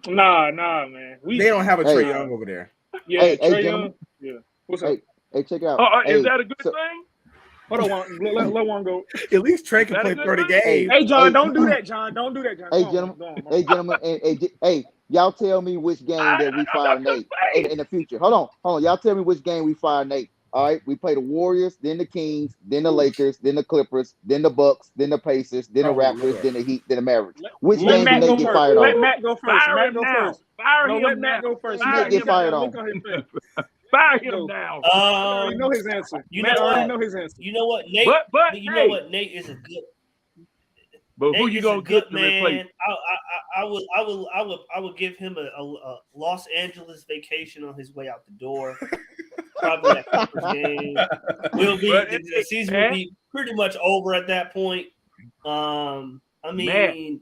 Nah, man. They don't have a Trey Young over there. Yeah, Trey Young. Yeah. What's up? Hey, check it out. Is that a good thing? Hold on, let one go. At least Trey can play 30 games. Hey, John, don't do that, John. Don't do that, John. Hey, gentlemen, hey, y'all tell me which game that we fire Nate in the future. Hold on. Y'all tell me which game we fire Nate. All right, we play the Warriors, then the Kings, then the Lakers, then the Clippers, then the Bucks, then the Pacers, then the Raptors, then the Heat, then the Mavericks. Which game did Nate get fired on? Let Matt go first. Matt go first. Let Matt go first. Nate get fired on. Fire him now. You know his answer. You Matt know already what? know his answer. You know what, Nate? But you know what, Nate is a good. But who you gonna get to man? replace? I would give him a Los Angeles vacation on his way out the door. Probably that Clippers game. The season will be pretty much over at that point. I mean,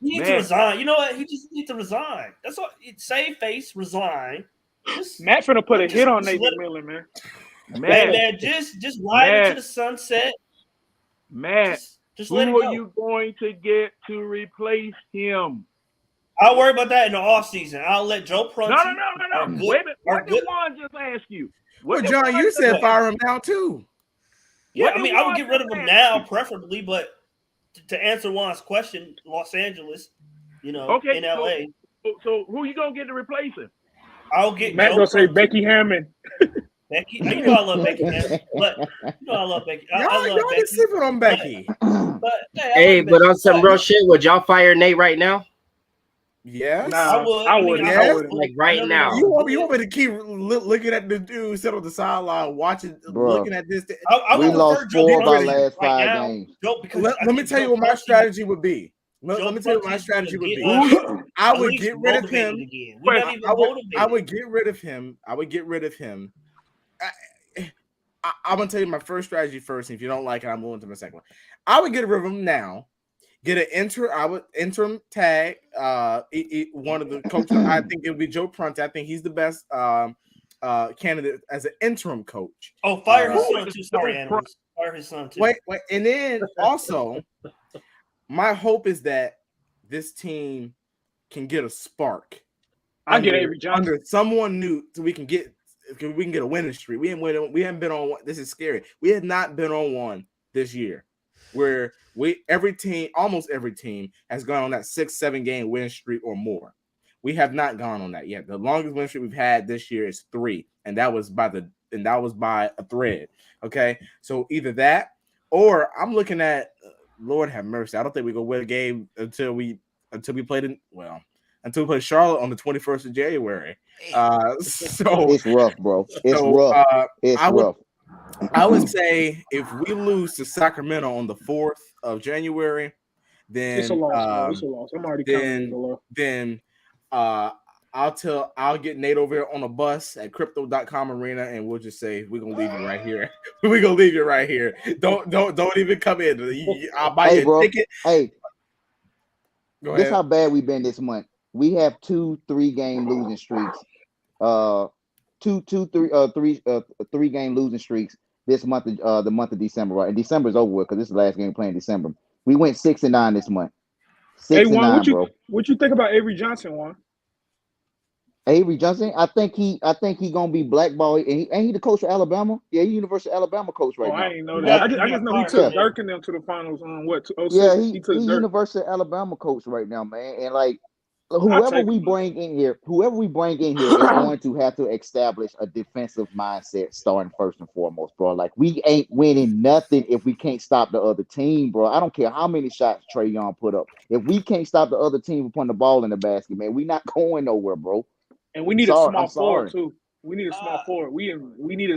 he needs to resign. You know what? He just needs to resign. That's all. Save face, resign. Matt finna put a hit on Nate McMillan, man. Man, just ride into the sunset. Matt, just let it who go. are you going to get to replace him? I'll worry about that in the offseason. I'll let Joe Prunty. No. Wait a minute. What did Juan just ask you? Well, John, you said fire him now too. Yeah, I mean, I would get rid of him now, preferably, but to answer Juan's question, Los Angeles, in LA. So who you gonna get to replace him? I'll get Matt gonna say Becky Hammond. Becky, you know I love Becky Hammond, but I love Becky. Y'all been sipping on Becky. But on some real shit, would y'all fire Nate right now? Yes. I would. Like right now. You want me to keep looking at the dude sit on the sideline, watching, looking at this? We lost 4 of our last 5 games. Let me tell you what my strategy would be. Let me tell you what my strategy would be. I would get rid of him. I would get rid of him. I'm gonna tell you my first strategy first. And if you don't like it, I'm moving to my second one. I would get rid of him now. Get an interim tag. One of the coaches. I think it would be Joe Prunty. I think he's the best candidate as an interim coach. Oh, fire his son too. Sorry, animals. Fire his son too. Wait, and then also, my hope is that this team can get a spark. I get Avery Johnson under someone new, so we can get a winning streak. We haven't been on one. This is scary. We have not been on one this year, where almost every team has gone on that 6-7 game win streak or more. We have not gone on that yet. The longest win streak we've had this year is 3, and that was by a thread. Okay, so either that or I'm looking at Lord have mercy. I don't think we gonna win a game until we play Charlotte on the 21st of January. So it's rough, bro. It's rough. It's rough. I would say if we lose to Sacramento on the 4th of January, then it's a loss. It's a loss. I'm already then I'll get Nate over here on a bus at crypto.com arena, and we'll just say we're gonna leave you right here. We're gonna leave you right here. Don't even come in. I'll buy you a ticket. Hey, go ahead. This how bad we've been this month. We have 2-3 game losing streaks. 3 game losing streaks this month. The month of December, right? And December is over with because this is the last game playing in December. We went 6-9 this month. 6-9, bro. What you think about Avery Johnson, Juan? Avery Johnson, I think he gonna be blackballed. And he the coach for Alabama. Yeah, he University of Alabama coach right now. I ain't know that. I just know he took Dirk and them to the finals on what? 06? Yeah, he University of Alabama coach right now, man. And like whoever we bring in here is going to have to establish a defensive mindset starting first and foremost, bro. Like we ain't winning nothing if we can't stop the other team, bro. I don't care how many shots Trey Young put up. If we can't stop the other team from putting the ball in the basket, man, we not going nowhere, bro. And we need a small forward too. We need a small forward. We need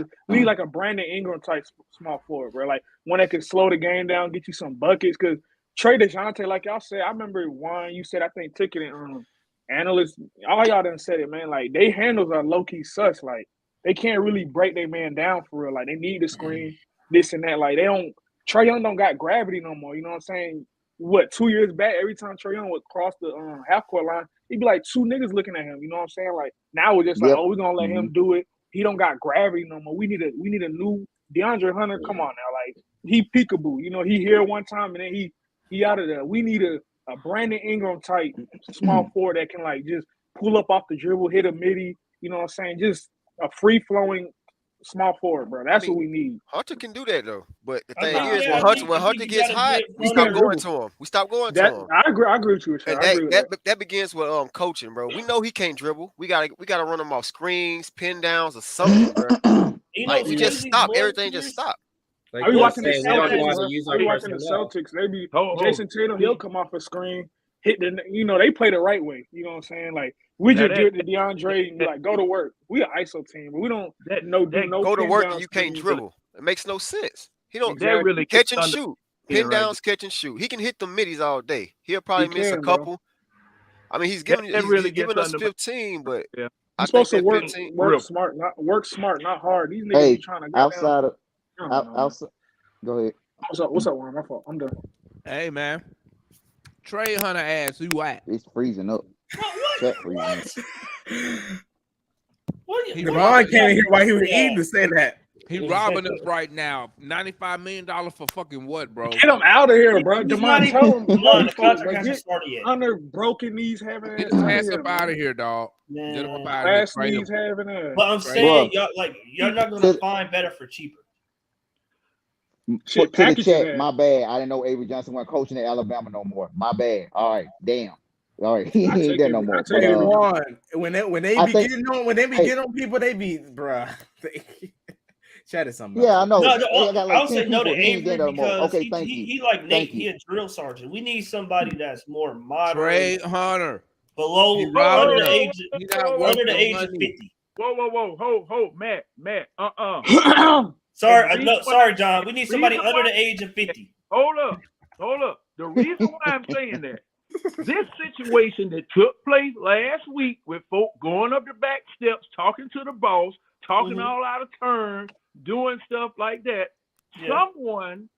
like a Brandon Ingram type small forward, bro. Like one that can slow the game down, get you some buckets. Because Trey DeJounte, like y'all said, I remember Juan, you said I think Ticket and analysts, all y'all done said it, man. Like they handles are low key sus. Like they can't really break their man down for real. Like they need the screen, this and that. Like they don't. Trey Young don't got gravity no more. You know what I'm saying? 2 years back, every time Trey Young would cross the half court line, he'd be like 2 niggas looking at him. You know what I'm saying? Like now we're just like, we're gonna let him do it. He don't got gravity no more. We need a new DeAndre Hunter. Come on now, like he peekaboo. You know, he here one time and then he out of there. We need a Brandon Ingram type small forward that can like just pull up off the dribble, hit a midi. You know what I'm saying? Just a free flowing small forward, bro. That's what we need. Hunter can do that though, but the I thing think, is, yeah, when Hunter gets hot, we stop going to him. We stop going to him. I agree with you, and that begins with coaching, bro. We know he can't dribble. We gotta run him off screens, pin downs, or something, bro. Like we just stop. Everything just stop. Like I be watching the Celtics. They be Jason Tatum. He'll come off a screen, hit the. They play the right way. You know what I'm saying? Like we just give it to DeAndre and be like, go to work. We an ISO team, but we don't no go to work and you can't dribble. It makes no sense. He don't really catch and shoot. Pin downs, catch and shoot. He can hit the middies all day. He'll probably miss a couple. Bro. I mean, he's giving us 15, but you're supposed to work smart, not hard. These niggas be trying to go outside. Go ahead. What's up, Warren? My fault. I'm done. Hey, man. Trey Hunter ass, who at? It's freezing up. What? LeBron came here while he was eating to say that. He robbing us right now. $95 million for fucking what, bro? Get him out of here, bro. DeMond, tell him. The contract hasn't started yet. Under broken knees, having Get his ass up out of here, dog. Get him up out of here. Knees having ass. But I'm saying, you're not going to find better for cheaper. Put to the chat, my bad. I didn't know Avery Johnson wasn't coaching at Alabama no more. My bad. All right, damn. All right, he ain't there no more. When they be getting on people, they be bruh. Chat is something. Yeah, I know. I'll say no to Avery because he like Nate. He a drill sergeant. We need somebody that's more moderate. Trey Hunter. Below under the age of 50. Whoa, Matt. Sorry, John. We need somebody under the age of 50. Hold up. The reason why I'm saying that, this situation that took place last week with folk going up the back steps, talking to the boss, talking all out of turn, doing stuff like that, someone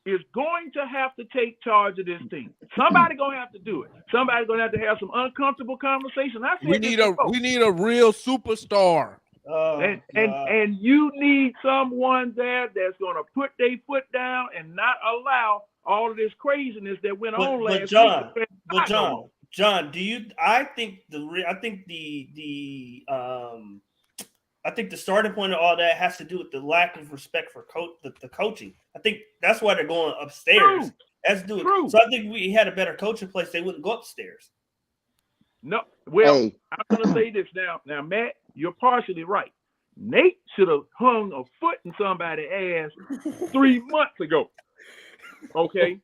is going to have to take charge of this team. Somebody gonna have to do it. Somebody's gonna have to have some uncomfortable conversation. We need a real superstar. And you need someone there that's gonna put their foot down and not allow all of this craziness that went on last week. But John, do you? I think the starting point of all that has to do with the lack of respect for the coaching. I think that's why they're going upstairs. True. So I think we had a better coach in place. They wouldn't go upstairs. No, well, I'm going to say this now. Now, Matt, you're partially right. Nate should have hung a foot in somebody's ass 3 months ago. Okay?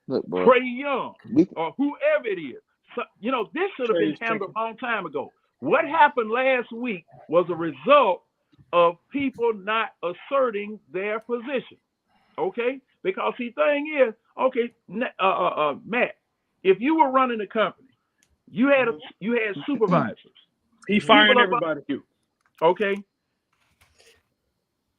Look, bro. Trey Young or whoever it is. So, this should have been handled a long time ago. What happened last week was a result of people not asserting their position. Okay? Because the thing is, Matt, if you were running a company, you had supervisors. He fired everybody. Okay?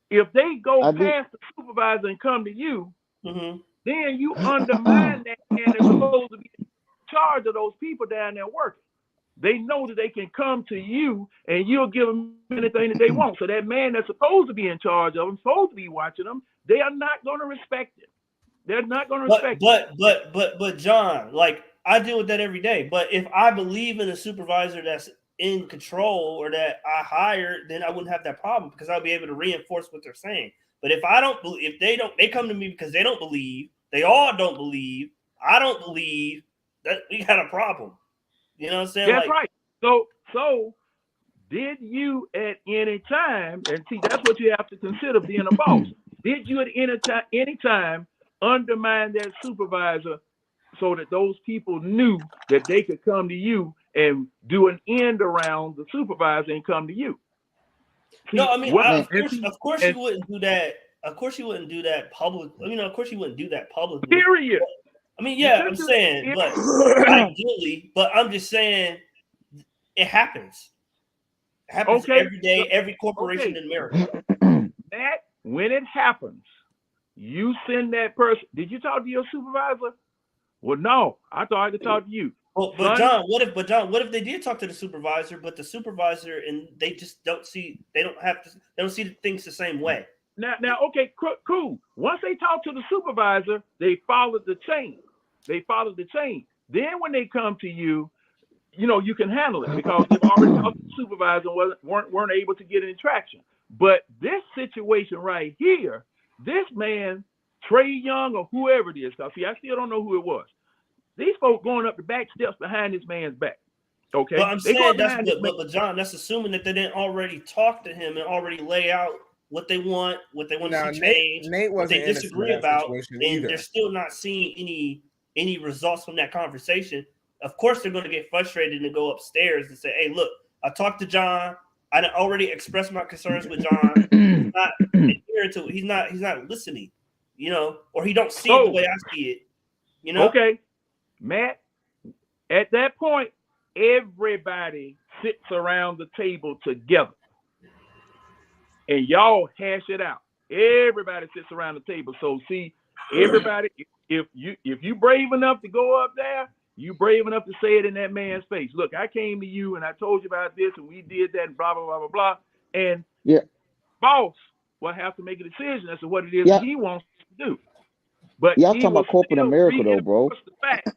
If they go past the supervisor and come to you, then you undermine that man that's supposed to be in charge of those people down there working. They know that they can come to you and you'll give them anything that they want. So that man that's supposed to be in charge of them, supposed to be watching them, they are not going to respect it. They're not going to respect it. But John, like I deal with that every day. But if I believe in a supervisor that's in control or that I hire, then I wouldn't have that problem because I'll be able to reinforce what they're saying. But if I don't believe, they come to me because they don't believe, they all don't believe, I don't believe, that we got a problem. You know what I'm saying? That's right. So did you at any time, and see, that's what you have to consider being a boss. Did you at any time undermine that supervisor so that those people knew that they could come to you and do an end around the supervisor and come to you? No, I mean, of course you wouldn't do that. Of course you wouldn't do that publicly. Of course you wouldn't do that publicly. Period. I mean, yeah, I'm saying, but ideally, but I'm just saying it happens. It happens every day, every corporation in America. That when it happens, you send that person. Did you talk to your supervisor? Well, no, I thought I could talk to you. But John, what if they did talk to the supervisor, but the supervisor and they just don't see, they don't see the things the same way. Now, okay, cool. Once they talk to the supervisor, they followed the chain. Then when they come to you, you can handle it because they've already talked to the supervisor and weren't able to get any traction. But this situation right here, this man, Trey Young or whoever it is, because I still don't know who it was. These folks going up the back steps behind this man's back. Okay. But I'm saying but John, that's assuming that they didn't already talk to him and already lay out what they want to see change, what they disagree about, and they're still not seeing any results from that conversation. Of course, they're going to get frustrated and go upstairs and say, "Hey, look, I talked to John. I already expressed my concerns with John. He's not adhering to it. He's not listening, or he don't see it the way I see it, Okay, Matt. At that point, everybody sits around the table together, and y'all hash it out. Everybody sits around the table. So see, everybody, if you brave enough to go up there, you brave enough to say it in that man's face. Look, I came to you and I told you about this and we did that and blah, blah, blah, blah, blah. And boss will have to make a decision as to what it is he wants to do. But y'all talking about corporate America though, bro.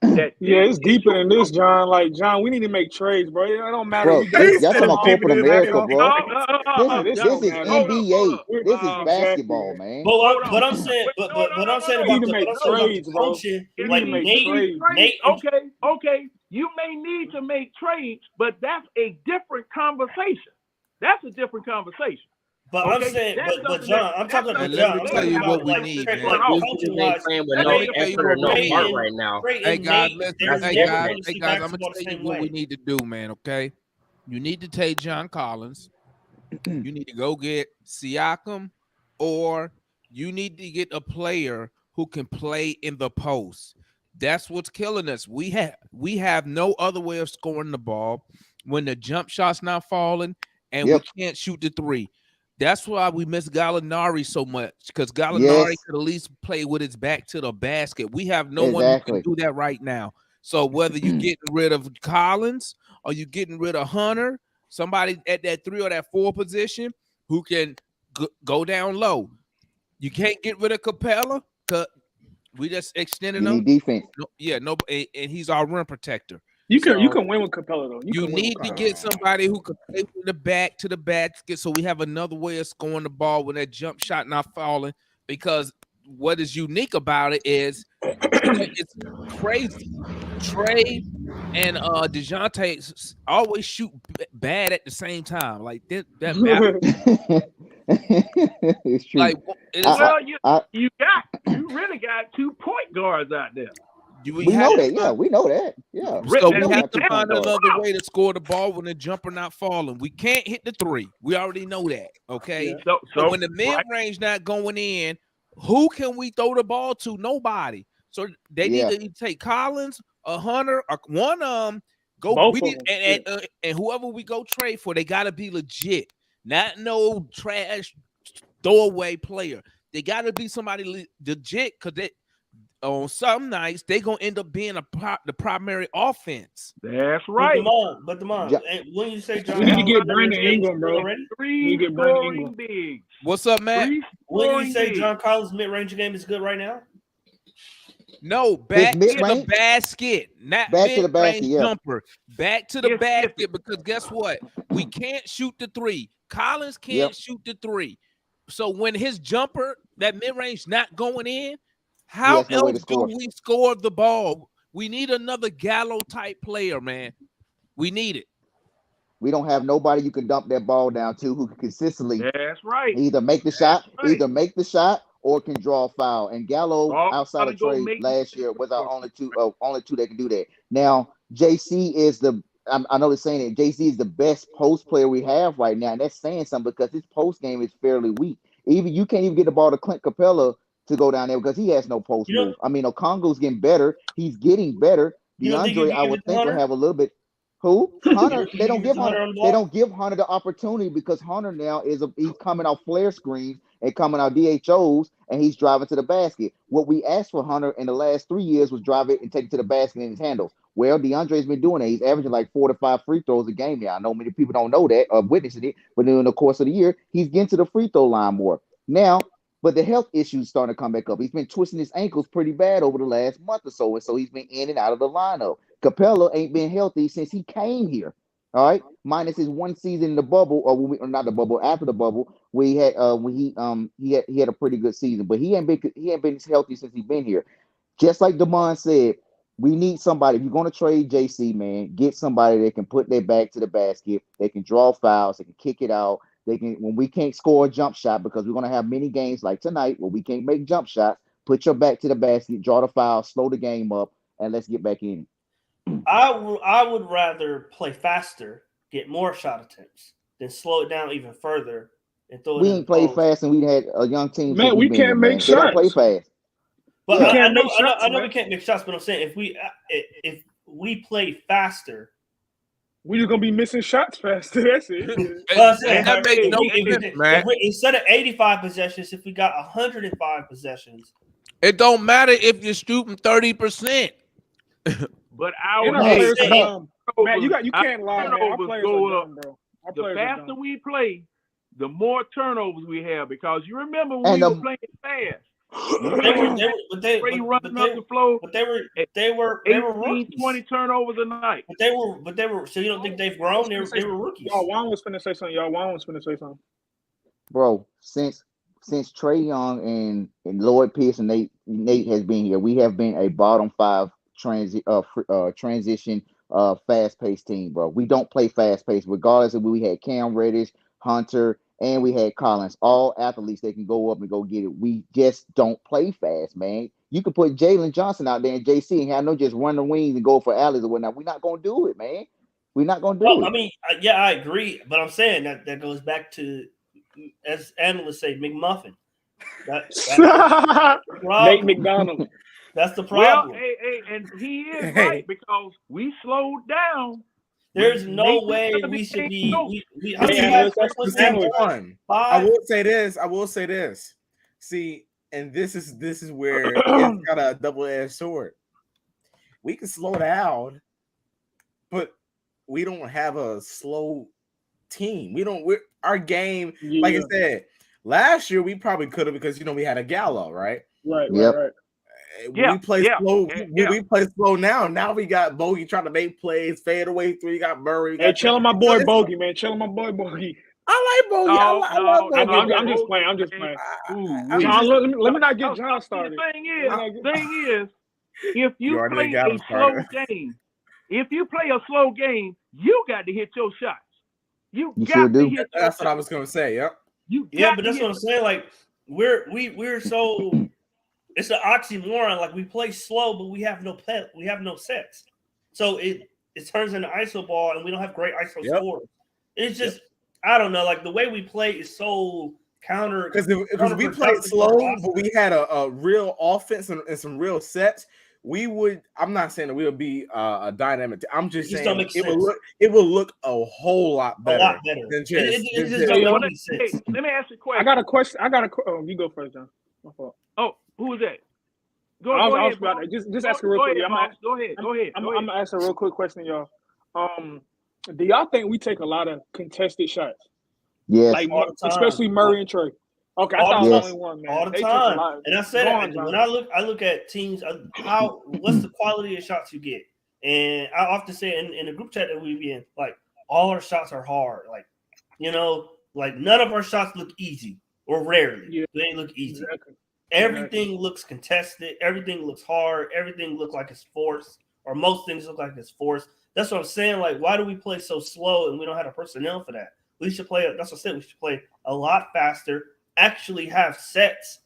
It's deeper than this, John. Like, John, we need to make trades, bro. It don't matter. Bro, y'all talking about corporate America, bro. This is NBA. This is basketball, man. But I'm saying about the coaching, like Nate. Okay. You may need to make trades, but that's a different conversation. But I'm saying, but John, I'm talking about John. Let me tell you what we need, man. We're playing with no effort or no heart right now. Hey guys, I'm gonna tell you what we need to do, man. Okay, you need to take John Collins. You need to go get Siakam, or you need to get a player who can play in the post. That's what's killing us. We have no other way of scoring the ball when the jump shot's not falling, and we can't shoot the three. That's why we miss Gallinari so much, because Gallinari could at least play with his back to the basket. We have no one who can do that right now. So whether you're getting rid of Collins or you're getting rid of Hunter, somebody at that 3 or that 4 position who can go down low. You can't get rid of Capella because we just extended him. Defense. And he's our rim protector. You can win with Capella though. You need to get somebody who can play from the back to the basket, so we have another way of scoring the ball when that jump shot not falling. Because what is unique about it is it's crazy. Trey and DeJounte always shoot bad at the same time. Like that it's true. Like, you really got 2 point guards out there. We know that. Yeah, we know that. Yeah. So we have to find another way to score the ball when the jumper not falling. We can't hit the 3. We already know that. Okay. Yeah. So when the mid-range not going in, who can we throw the ball to? Nobody. So they need to take Collins, a Hunter, or one go. We need, and whoever we go trade for, they gotta be legit, not no trash throwaway player. They gotta be somebody legit, because they. On some nights, they're going to end up being the primary offense. That's right. But when you say John, we need to get Brandon Ingram, bro. Bigs. What's up, Matt? When you say John Collins' mid-range game is good right now? No, back to the basket. Not back to the basket, jumper. Back to the basket, because guess what? We can't shoot the 3. Collins can't shoot the 3. So when his jumper, that mid-range not going in, how else do we score the ball? We need another Gallo type player, man. We need it. We don't have nobody you can dump that ball down to who can consistently either make the shot, or can draw a foul. And Gallo, outside of Trey last year, was our only two that can do that. Now, JC is I know they're saying that JC is the best post player we have right now, and that's saying something because his post game is fairly weak. You can't even get the ball to Clint Capella to go down there because he has no post move. I mean, Okongo's getting better. He's getting better. DeAndre, I would think, will have a little bit. Who? Hunter? They don't give Hunter. They don't give Hunter the opportunity because Hunter now he's coming off flare screens and coming out DHOs, and he's driving to the basket. What we asked for Hunter in the last 3 years was drive it and take it to the basket in his handles. Well, DeAndre's been doing that. He's averaging like 4 to 5 free throws a game now. I know many people don't know that or witnessing it, but in the course of the year, he's getting to the free throw line more. Now, but the health issues starting to come back up. He's been twisting his ankles pretty bad over the last month or so, and so he's been in and out of the lineup. Capella ain't been healthy since he came here. All right, minus his one season in the bubble, or not the bubble, after the bubble, where he had when he had a pretty good season, but he ain't been healthy since he's been here. Just like Damon said, we need somebody. If you're going to trade JC, man, get somebody that can put their back to the basket. They can draw fouls. They can kick it out. They can, when we can't score a jump shot, because we're going to have many games like tonight where we can't make jump shots. Put your back to the basket, draw the foul, slow the game up, and let's get back in. I would rather play faster, get more shot attempts, than slow it down even further and throw it. We ain't played fast, and we had a young team. Man, we can't make shots. They don't play fast. But yeah. I know we can't make shots, but I'm saying if we play faster, we're just gonna be missing shots faster. That's it. That makes no sense, man. Instead of 85 possessions, if we got 105 possessions, it don't matter if you're shooting 30%. But our man, you can't lie, man. Our players go up. Bro. The faster we play, the more turnovers we have, because you remember when we were playing fast. They were 20 turnovers a night. But they were. So you don't think they've grown? They were rookies. Y'all, Juan was finna say something. Bro, since Trey Young and Lloyd Pierce and Nate has been here, we have been a bottom 5 transition fast-paced team, bro. We don't play fast-paced, regardless of we had Cam Reddish, Hunter, and we had Collins, all athletes that can go up and go get it. We just don't play fast, man. You can put Jalen Johnson out there and JC and have no just run the wings and go for alleys or whatnot. We're not going to do it, man. We're not going to do it. I mean, yeah, I agree, but I'm saying that goes back to, as analysts say, McMuffin. Nate McDonald. That's the problem. Well, and he is right, because we slowed down. There's no way we should be. I will say this. See, and this is where it's got a double-edged sword. We can slow down, but we don't have a slow team. Our game, like I said, last year we probably could have, because we had a Gallo, right? Right. We play slow. We play slow now. Now we got Bogey trying to make plays, fade away through. You got Murray. Hey, chilling my boy Bogey, man. Chilling my boy Bogey. I like Bogey. I love Bogey. I'm just playing. John, let me not get John started. The thing is, if you play a slow game, you got to hit your shots. You got to hit. That's what I was gonna say. Yep. But that's what I'm saying. Like we're so. It's an oxymoron. Like we play slow, but we have no sets. So it turns into ISO ball, and we don't have great ISO scores. It's just I don't know. Like the way we play is so counter. Because if we played slow, but we had a real offense and some real sets, we would. I'm not saying that we would be a dynamic. I'm just saying it will look a whole lot better. Than just. Let me ask you a question. I got a question. You go first, John. My fault. Oh, who is that? Go ahead. Just ask a real quick. Go ahead. I'm gonna ask a real quick question, y'all. Do y'all think we take a lot of contested shots? Yes. Like especially Murray and Trey. Okay, I thought I was the only one, man. All the time. And I said when I look at teams, what's the quality of shots you get? And I often say in the group chat that we be in, like all our shots are hard. Like, like none of our shots look easy, or rarely. They look easy. Exactly. Everything looks contested. Everything looks hard. Everything looks like it's forced, or most things look like it's forced. That's what I'm saying. Like, why do we play so slow and we don't have the personnel for that? We should play. That's what I said. We should play a lot faster. Actually, have sets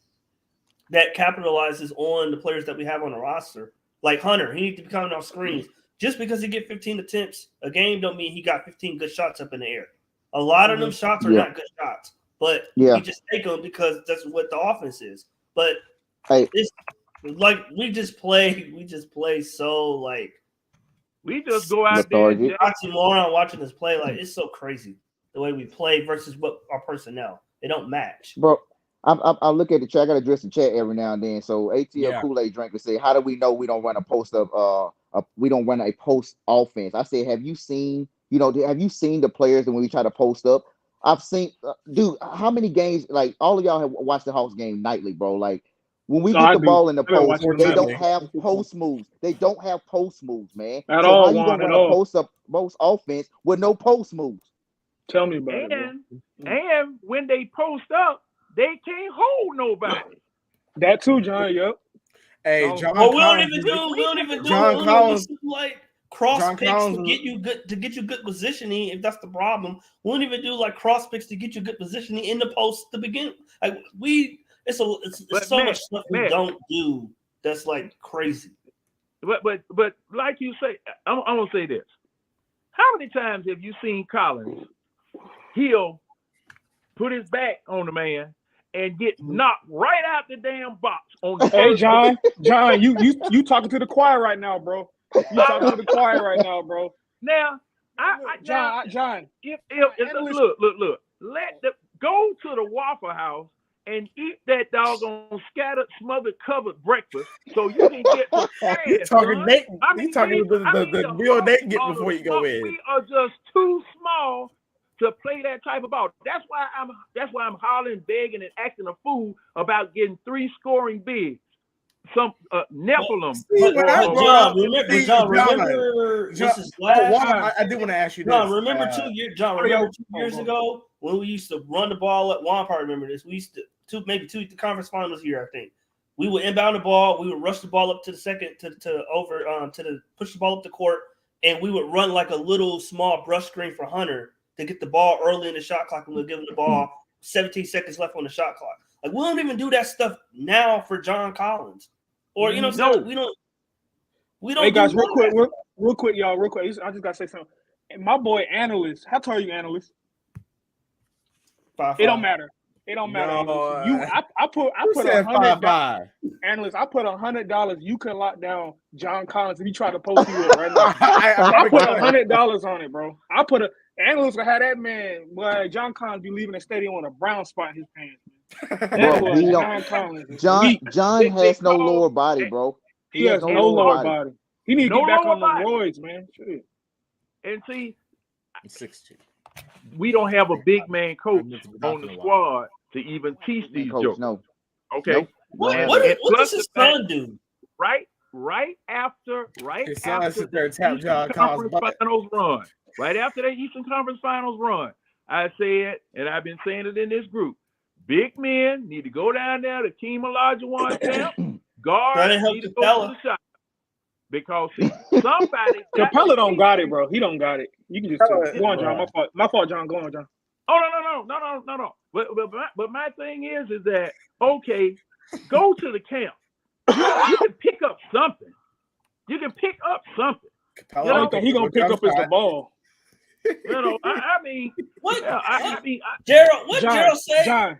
that capitalizes on the players that we have on the roster. Like Hunter, he needs to be coming off screens. Just because he get 15 attempts a game, don't mean he got 15 good shots up in the air. A lot of them shots are not good shots, but we just take them because that's what the offense is. But it's like we just play so like we just go out there. Oxymoron watching this play, like it's so crazy the way we play versus what our personnel. They don't match. Bro, I look at the chat. I gotta address the chat every now and then. So ATL Kool-Aid drinker say, how do we know we don't run a post we don't run a post offense? I said, have you seen the players when we try to post up? I've seen, dude, how many games, like all of y'all have watched the Hawks game nightly, bro. Like When we get the ball in the post, they don't have post moves. They don't have post moves, man. At so all, how you gonna run a post offense with no post moves? Tell me about it. And when they post up, they can't hold nobody. That too, John. Yep. Hey, John. Well, we don't even do John Collins like cross picks to get you good positioning. If that's the problem, we don't even do like cross picks to get you good positioning in the post to begin. Like it's so much stuff we don't do that's like crazy. But like you say, I'm gonna say this: how many times have you seen Collins? He'll put his back on the man and get knocked right out the damn box. On the hey, John, you talking to the choir right now, bro. You talking to the choir right now, bro. Now, John. If look, go to the Waffle House and eat that doggone scattered, smothered, covered breakfast so you can get prepared. He's talking the real Nate get before you go in. We are just too small to play that type of ball. That's why I'm hollering, begging, and acting a fool about getting 3 scoring bigs. Some Nephilim. Remember this is last. I did want to ask you this. John, remember 2 years ago when we used to run the ball at Juan probably remember this. We used to maybe two the conference finals year, I think. We would inbound the ball, we would rush the ball up to the second to push the ball up the court, and we would run like a little small brush screen for Hunter to get the ball early in the shot clock, and we'll give him the ball 17 seconds left on the shot clock. Like we don't even do that stuff now for John Collins, or we don't. Hey guys, real quick, y'all, real quick. I just gotta say something. And my boy Analyst, how tall are you, Analyst? 5'5". It don't matter. It don't matter. No, I put $100. 5'5". Analyst, I put $100. You can lock down John Collins if you try to post you up right now. I put $100 on it, bro. Analyst will have that man. Boy, John Collins be leaving the stadium on a brown spot in his pants. John has no lower body, bro. He has no lower body. He need to get back on the roids, man. Shit. And see, 6'2". We don't have a big man coach on the squad to even teach these jokes. No. Okay. What does his son do? Right after the Eastern Conference Finals run. Right after the Eastern Conference Finals run, I said, and I've been saying it in this group, big men need to go down there to Team Olajuwon camp. Guards need to go to the shot. Because see, somebody Capella don't got it, bro. He don't got it. You can just tell. Go on, John. My fault, John. Go on, John. Oh no. But my thing is that okay, go to the camp. You can pick up something. The only thing he gonna pick up is the ball. I mean, what? Gerald, what Gerald say? John.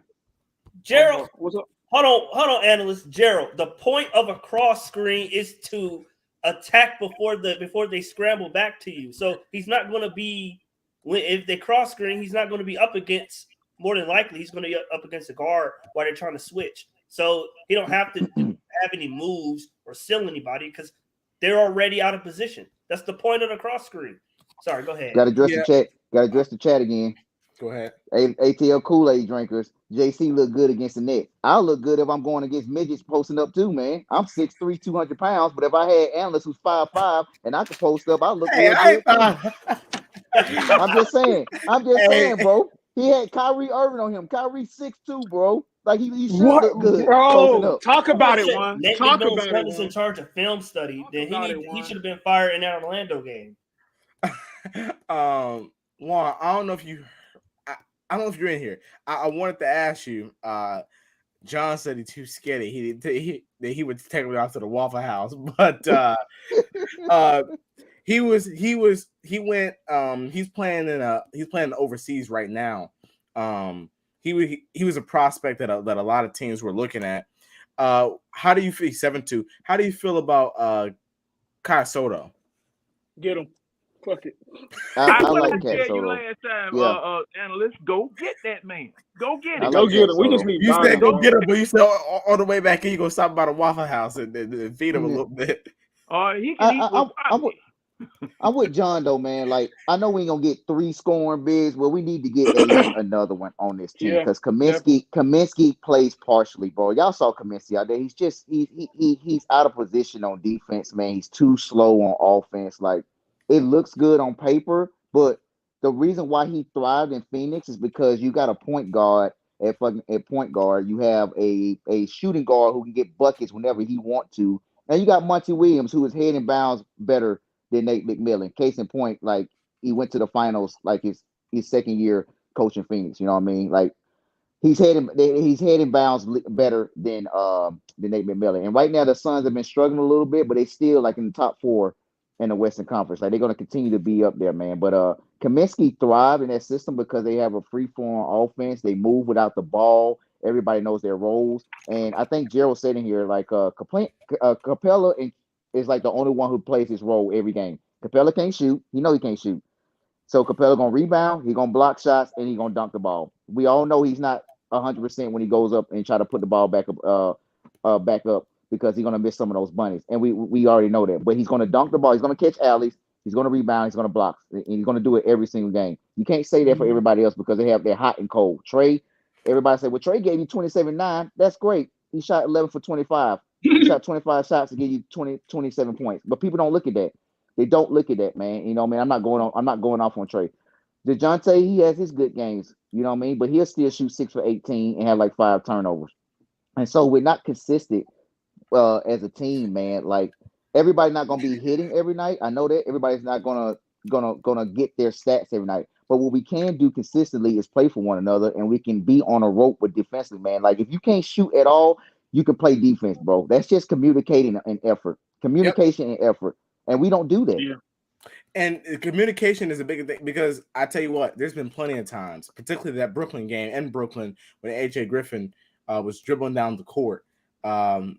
Gerald, what's up? Hold on, analyst. Gerald, the point of a cross screen is to attack before they scramble back to you. So he's not going to be, if they cross screen, he's not going to be up against, more than likely, he's going to be up against the guard while they're trying to switch. So he don't have to have any moves or seal anybody because they're already out of position. That's the point of the cross screen. Sorry, go ahead. Got to address the chat. Got to address the chat again. Go ahead. ATL Kool-Aid drinkers. JC look good against the net. I'll look good if I'm going against midgets posting up too, man. I'm 6'3", 200 pounds, but if I had analysts who's 5'5", and I could post up, I'll look good. I'm just saying, bro. He had Kyrie Irving on him. Kyrie 6'2", bro. Like he should look good. Bro, talk about it, Juan. Talk about it. Was in charge of film study. Then he should have been fired in that Orlando game. Juan, I don't know if you're in here. I wanted to ask you. John said he's too skinny. He would take me out to the Waffle House, but he's playing overseas right now. He was a prospect that a lot of teams were looking at. How do you feel? 7'2". How do you feel about Kai Soto? Get him. Fuck it. I like tell you last time, analyst, go get that man. Go get him. Go get him. We just need. You said go get him, but you said on the way back in, you gonna stop by the Waffle House and feed him a little bit. He can eat with I'm with John though, man. Like I know we ain't gonna get 3 scoring bigs, but we need to get at least another one on this team because Kaminsky plays partially, bro. Y'all saw Kaminsky out there. He's just he's out of position on defense, man. He's too slow on offense. Like it looks good on paper, but the reason why he thrived in Phoenix is because you got a point guard at point guard. You have a shooting guard who can get buckets whenever he want to. And you got Monty Williams, who is head and bounds better than Nate McMillan. Case in point, like he went to the finals like his second year coaching Phoenix. You know what I mean? Like he's heading bounds better than Nate McMillan. And right now the Suns have been struggling a little bit, but they still like in the top 4 in the Western Conference. Like they're gonna continue to be up there, man. But Kaminsky thrive in that system because they have a free form offense. They move without the ball. Everybody knows their roles. And I think Gerald said in here, like Capella is like the only one who plays his role every game. Capella can't shoot. You know he can't shoot. So Capella gonna rebound, he gonna block shots, and he gonna dunk the ball. We all know he's not 100% when he goes up and try to put the ball back up because he's gonna miss some of those bunnies, and we already know that. But he's gonna dunk the ball. He's gonna catch alleys. He's gonna rebound. He's gonna block, and he's gonna do it every single game. You can't say that for everybody else because they're hot and cold. Trey, everybody say, well, Trey gave you 27-9. That's great. He shot 11 for 25. He shot 25 shots to give you 27 points. But people don't look at that. They don't look at that, man. You know what I mean? I'm not going off on Trey. DeJounte, he has his good games, you know what I mean? But he'll still shoot 6 for 18 and have like 5 turnovers. And so we're not consistent as a team, man. Like everybody's not gonna be hitting every night. I know that everybody's not gonna get their stats every night. But what we can do consistently is play for one another, and we can be on a rope with defensively, man. Like if you can't shoot at all, you can play defense, bro. That's just communicating and effort, communication and effort, and we don't do that. Yeah. And communication is a big thing because I tell you what, there's been plenty of times, particularly that Brooklyn game in Brooklyn when AJ Griffin was dribbling down the court, and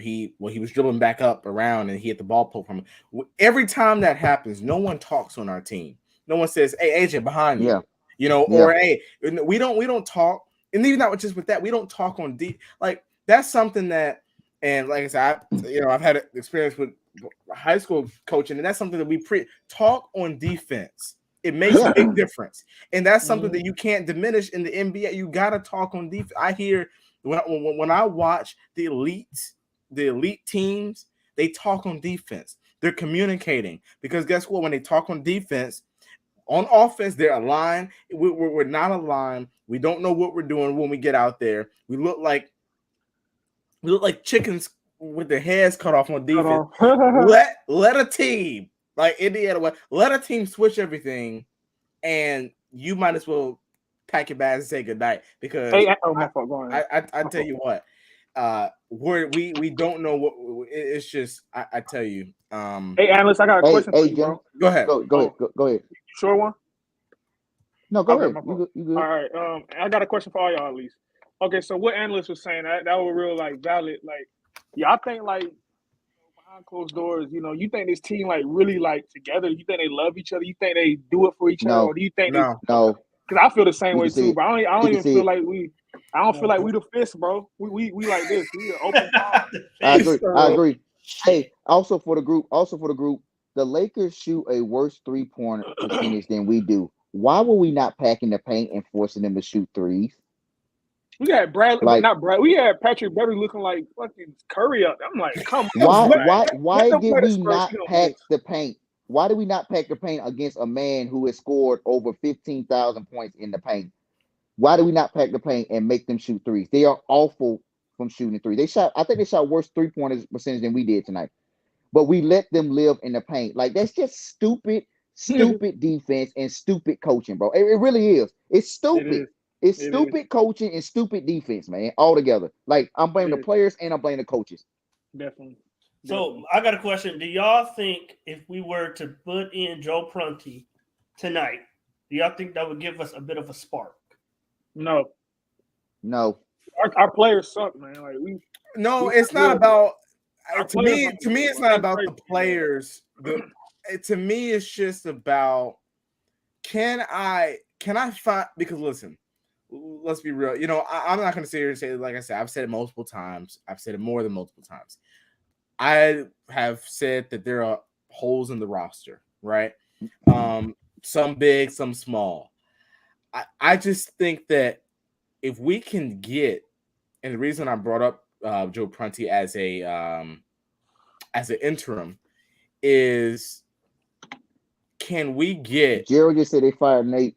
he was dribbling back up around and he hit the ball pull from him. Every time that happens, no one talks on our team. No one says, "Hey, AJ, behind you," or "Hey, we don't talk." And even not just with that, we don't talk on deep. Like that's something that, and like I said, I've had experience with high school coaching, and that's something that we talk on defense. It makes a big difference, and that's something that you can't diminish in the NBA. You got to talk on defense. I hear when I watch the elite teams, they talk on defense. They're communicating because guess what? When they talk on defense, on offense, they're aligned. We're not aligned. We don't know what we're doing when we get out there. We look like chickens with their heads cut off on defense. let a team like Indiana, let a team switch everything, and you might as well pack your bags and say goodnight because I tell you what, we don't know what it's just. I tell you. Hey, analyst, I got a question for you, bro. Go ahead. Go ahead. Sure one. No, go ahead. You good. All right. I got a question for all y'all at least. Okay, so what analyst was saying that was real valid. Like, I think behind closed doors, you think this team really together? You think they love each other? You think they do it for each other? Or do you think no? Because I feel the same way too, but I don't even feel like we. I don't feel like we the fist, bro. We like this. We are open. I agree. Hey, also for the group, the Lakers shoot a worse 3-point percentage than we do. Why were we not packing the paint and forcing them to shoot threes? We had Bradley, not Brad. We had Patrick Beverly looking like fucking Curry up. I'm like, come on. Why did we not pack the paint? Why did we not pack the paint against a man who has scored over 15,000 points in the paint? Why do we not pack the paint and make them shoot threes? They are awful from shooting threes. I think they shot worse 3-point percentage than we did tonight. But we let them live in the paint. Like that's just stupid defense and stupid coaching, bro. It really is. It's stupid. It's stupid coaching and stupid defense, man, all together. Like, I'm blaming the players and I'm blaming the coaches. Definitely. So, I got a question. Do y'all think if we were to put in Joe Prunty tonight, do y'all think that would give us a bit of a spark? No. Our players suck, man. It's not about to me, it's not about the players. To me, it's just about can I find, because listen, let's be real. I'm not going to sit here and say, like I said, I've said it multiple times. I've said it more than multiple times. I have said that there are holes in the roster, right? Some big, some small. I just think that if we can get, and the reason I brought up Joe Prunty as an interim is, can we get? Gerald just said they fired Nate.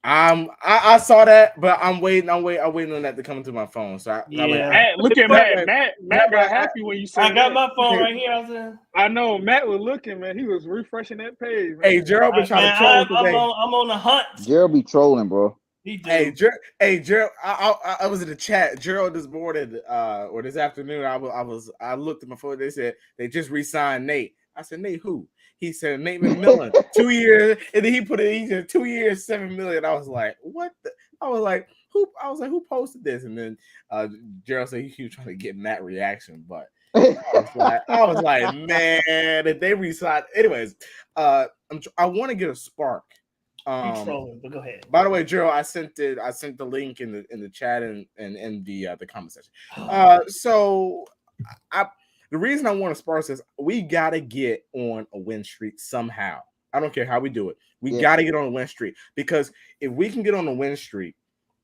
I saw that, but I'm waiting on that to come into my phone. So look at Matt got happy when you said I got my phone right here. I know Matt was looking, man. He was refreshing that page. Man. Hey, Gerald been trying to troll today. I'm on the hunt. Gerald be trolling, bro. Hey, Gerald, I was in the chat. Gerald this morning or this afternoon, I looked at my phone. They said they just re-signed Nate. I said, Nate who? He said Nate McMillan, 2 years, and then he said 2 years, $7 million. I was like, what? I was like, who posted this? And then Gerald said he was trying to get Matt reaction, but I was like, man, if they re-sign, anyways, I want to get a spark. Trolling, but go ahead. By the way, Gerald, I sent the link in the chat and in the comment section. So the reason I want to spark is we gotta get on a win streak somehow. I don't care how we do it. We gotta get on a win streak, because if we can get on a win streak,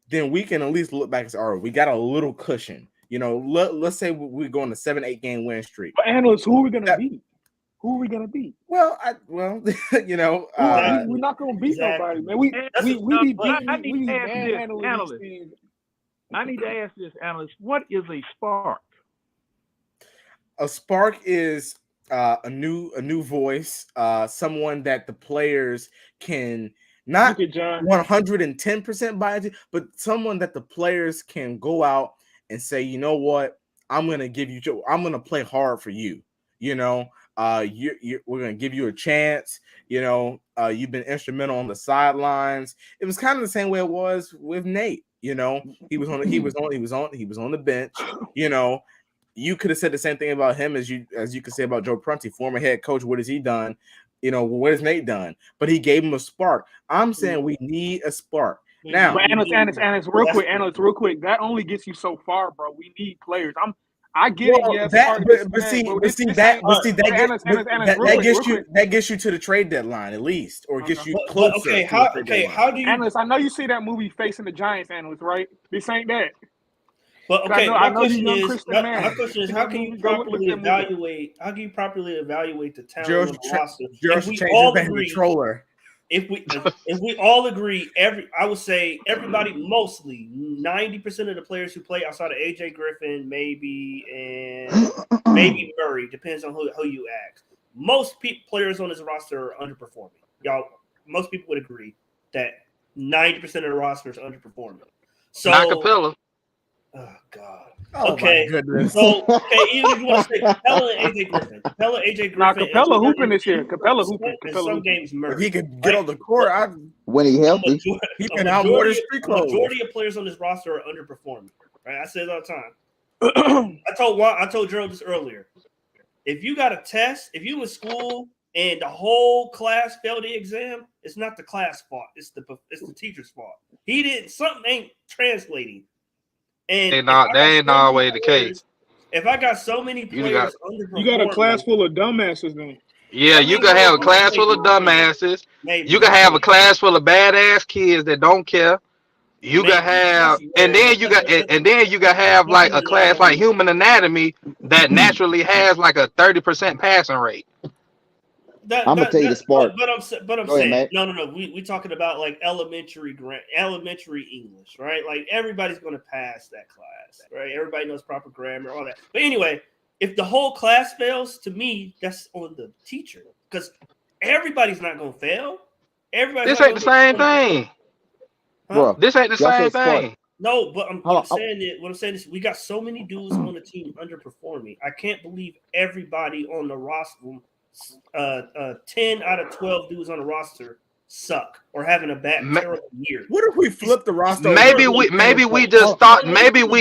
then we can at least look back and say, all right, we got a little cushion. You know, let's say we go on a 7-8 game win streak. But analysts, who are we gonna beat? Who are we gonna beat? Well, you know, we're not gonna beat nobody, man. We be beating. I need to ask this analyst, what is a spark? A spark is a new voice, someone that the players can not 110% buy into, but someone that the players can go out and say, you know what, I'm gonna play hard for you. You know, we're gonna give you a chance. You know, you've been instrumental on the sidelines. It was kind of the same way it was with Nate. You know, he was on the bench. You know, you could have said the same thing about him as you could say about Joe Prunty, former head coach. What has he done? You know, what has Nate done? But he gave him a spark. I'm saying we need a spark. Now, but analyst, real quick. That only gets you so far, bro. We need players. I get it. Yes, that gets you to the trade deadline at least, or gets you closer. How do you? Analyst, I know you see that movie Facing the Giants, analyst, right? This ain't that. But okay, my question is, how can you properly evaluate? How can you properly evaluate the talent of the roster? If we all agree, if we all agree, I would say everybody, mostly 90% of the players who play outside of AJ Griffin, maybe Murray, depends on who you ask. Most players on this roster are underperforming. Y'all, most people would agree that 90% of the roster is underperforming. So, not Capella. Oh God. Oh okay. My goodness. So even if you want to say Capella and AJ Griffin. Capella hooping this year. Capella hooping. Some games Murray. If he could get on the court, when he healthy. He can out more than street clothes. The majority of players on this roster are underperforming. Right? I say it all the time. I told Gerald this earlier. If you got a test, if you in school and the whole class failed the exam, it's not the class fault. It's the teacher's fault. Something ain't translating. And they ain't always the case. If I got so many players underperforming, you got a class full of dumbasses then. Yeah, you can have a class full of dumbasses. You can have a class full of badass kids that don't care. You can have, and then you got have like a class like human anatomy that naturally has like a 30% passing rate. I'm gonna tell you the spark. But I'm saying, no. We talking about like elementary English, right? Like everybody's gonna pass that class, right? Everybody knows proper grammar, all that. But anyway, if the whole class fails, to me, that's on the teacher, because everybody's not gonna fail. This ain't the same thing. Huh? This ain't the same thing. No, but I'm saying that. What I'm saying is, we got so many dudes on the team underperforming. I can't believe everybody on the roster. 10 out of 12 dudes on the roster suck or having a terrible year. What if we flip the roster? Maybe we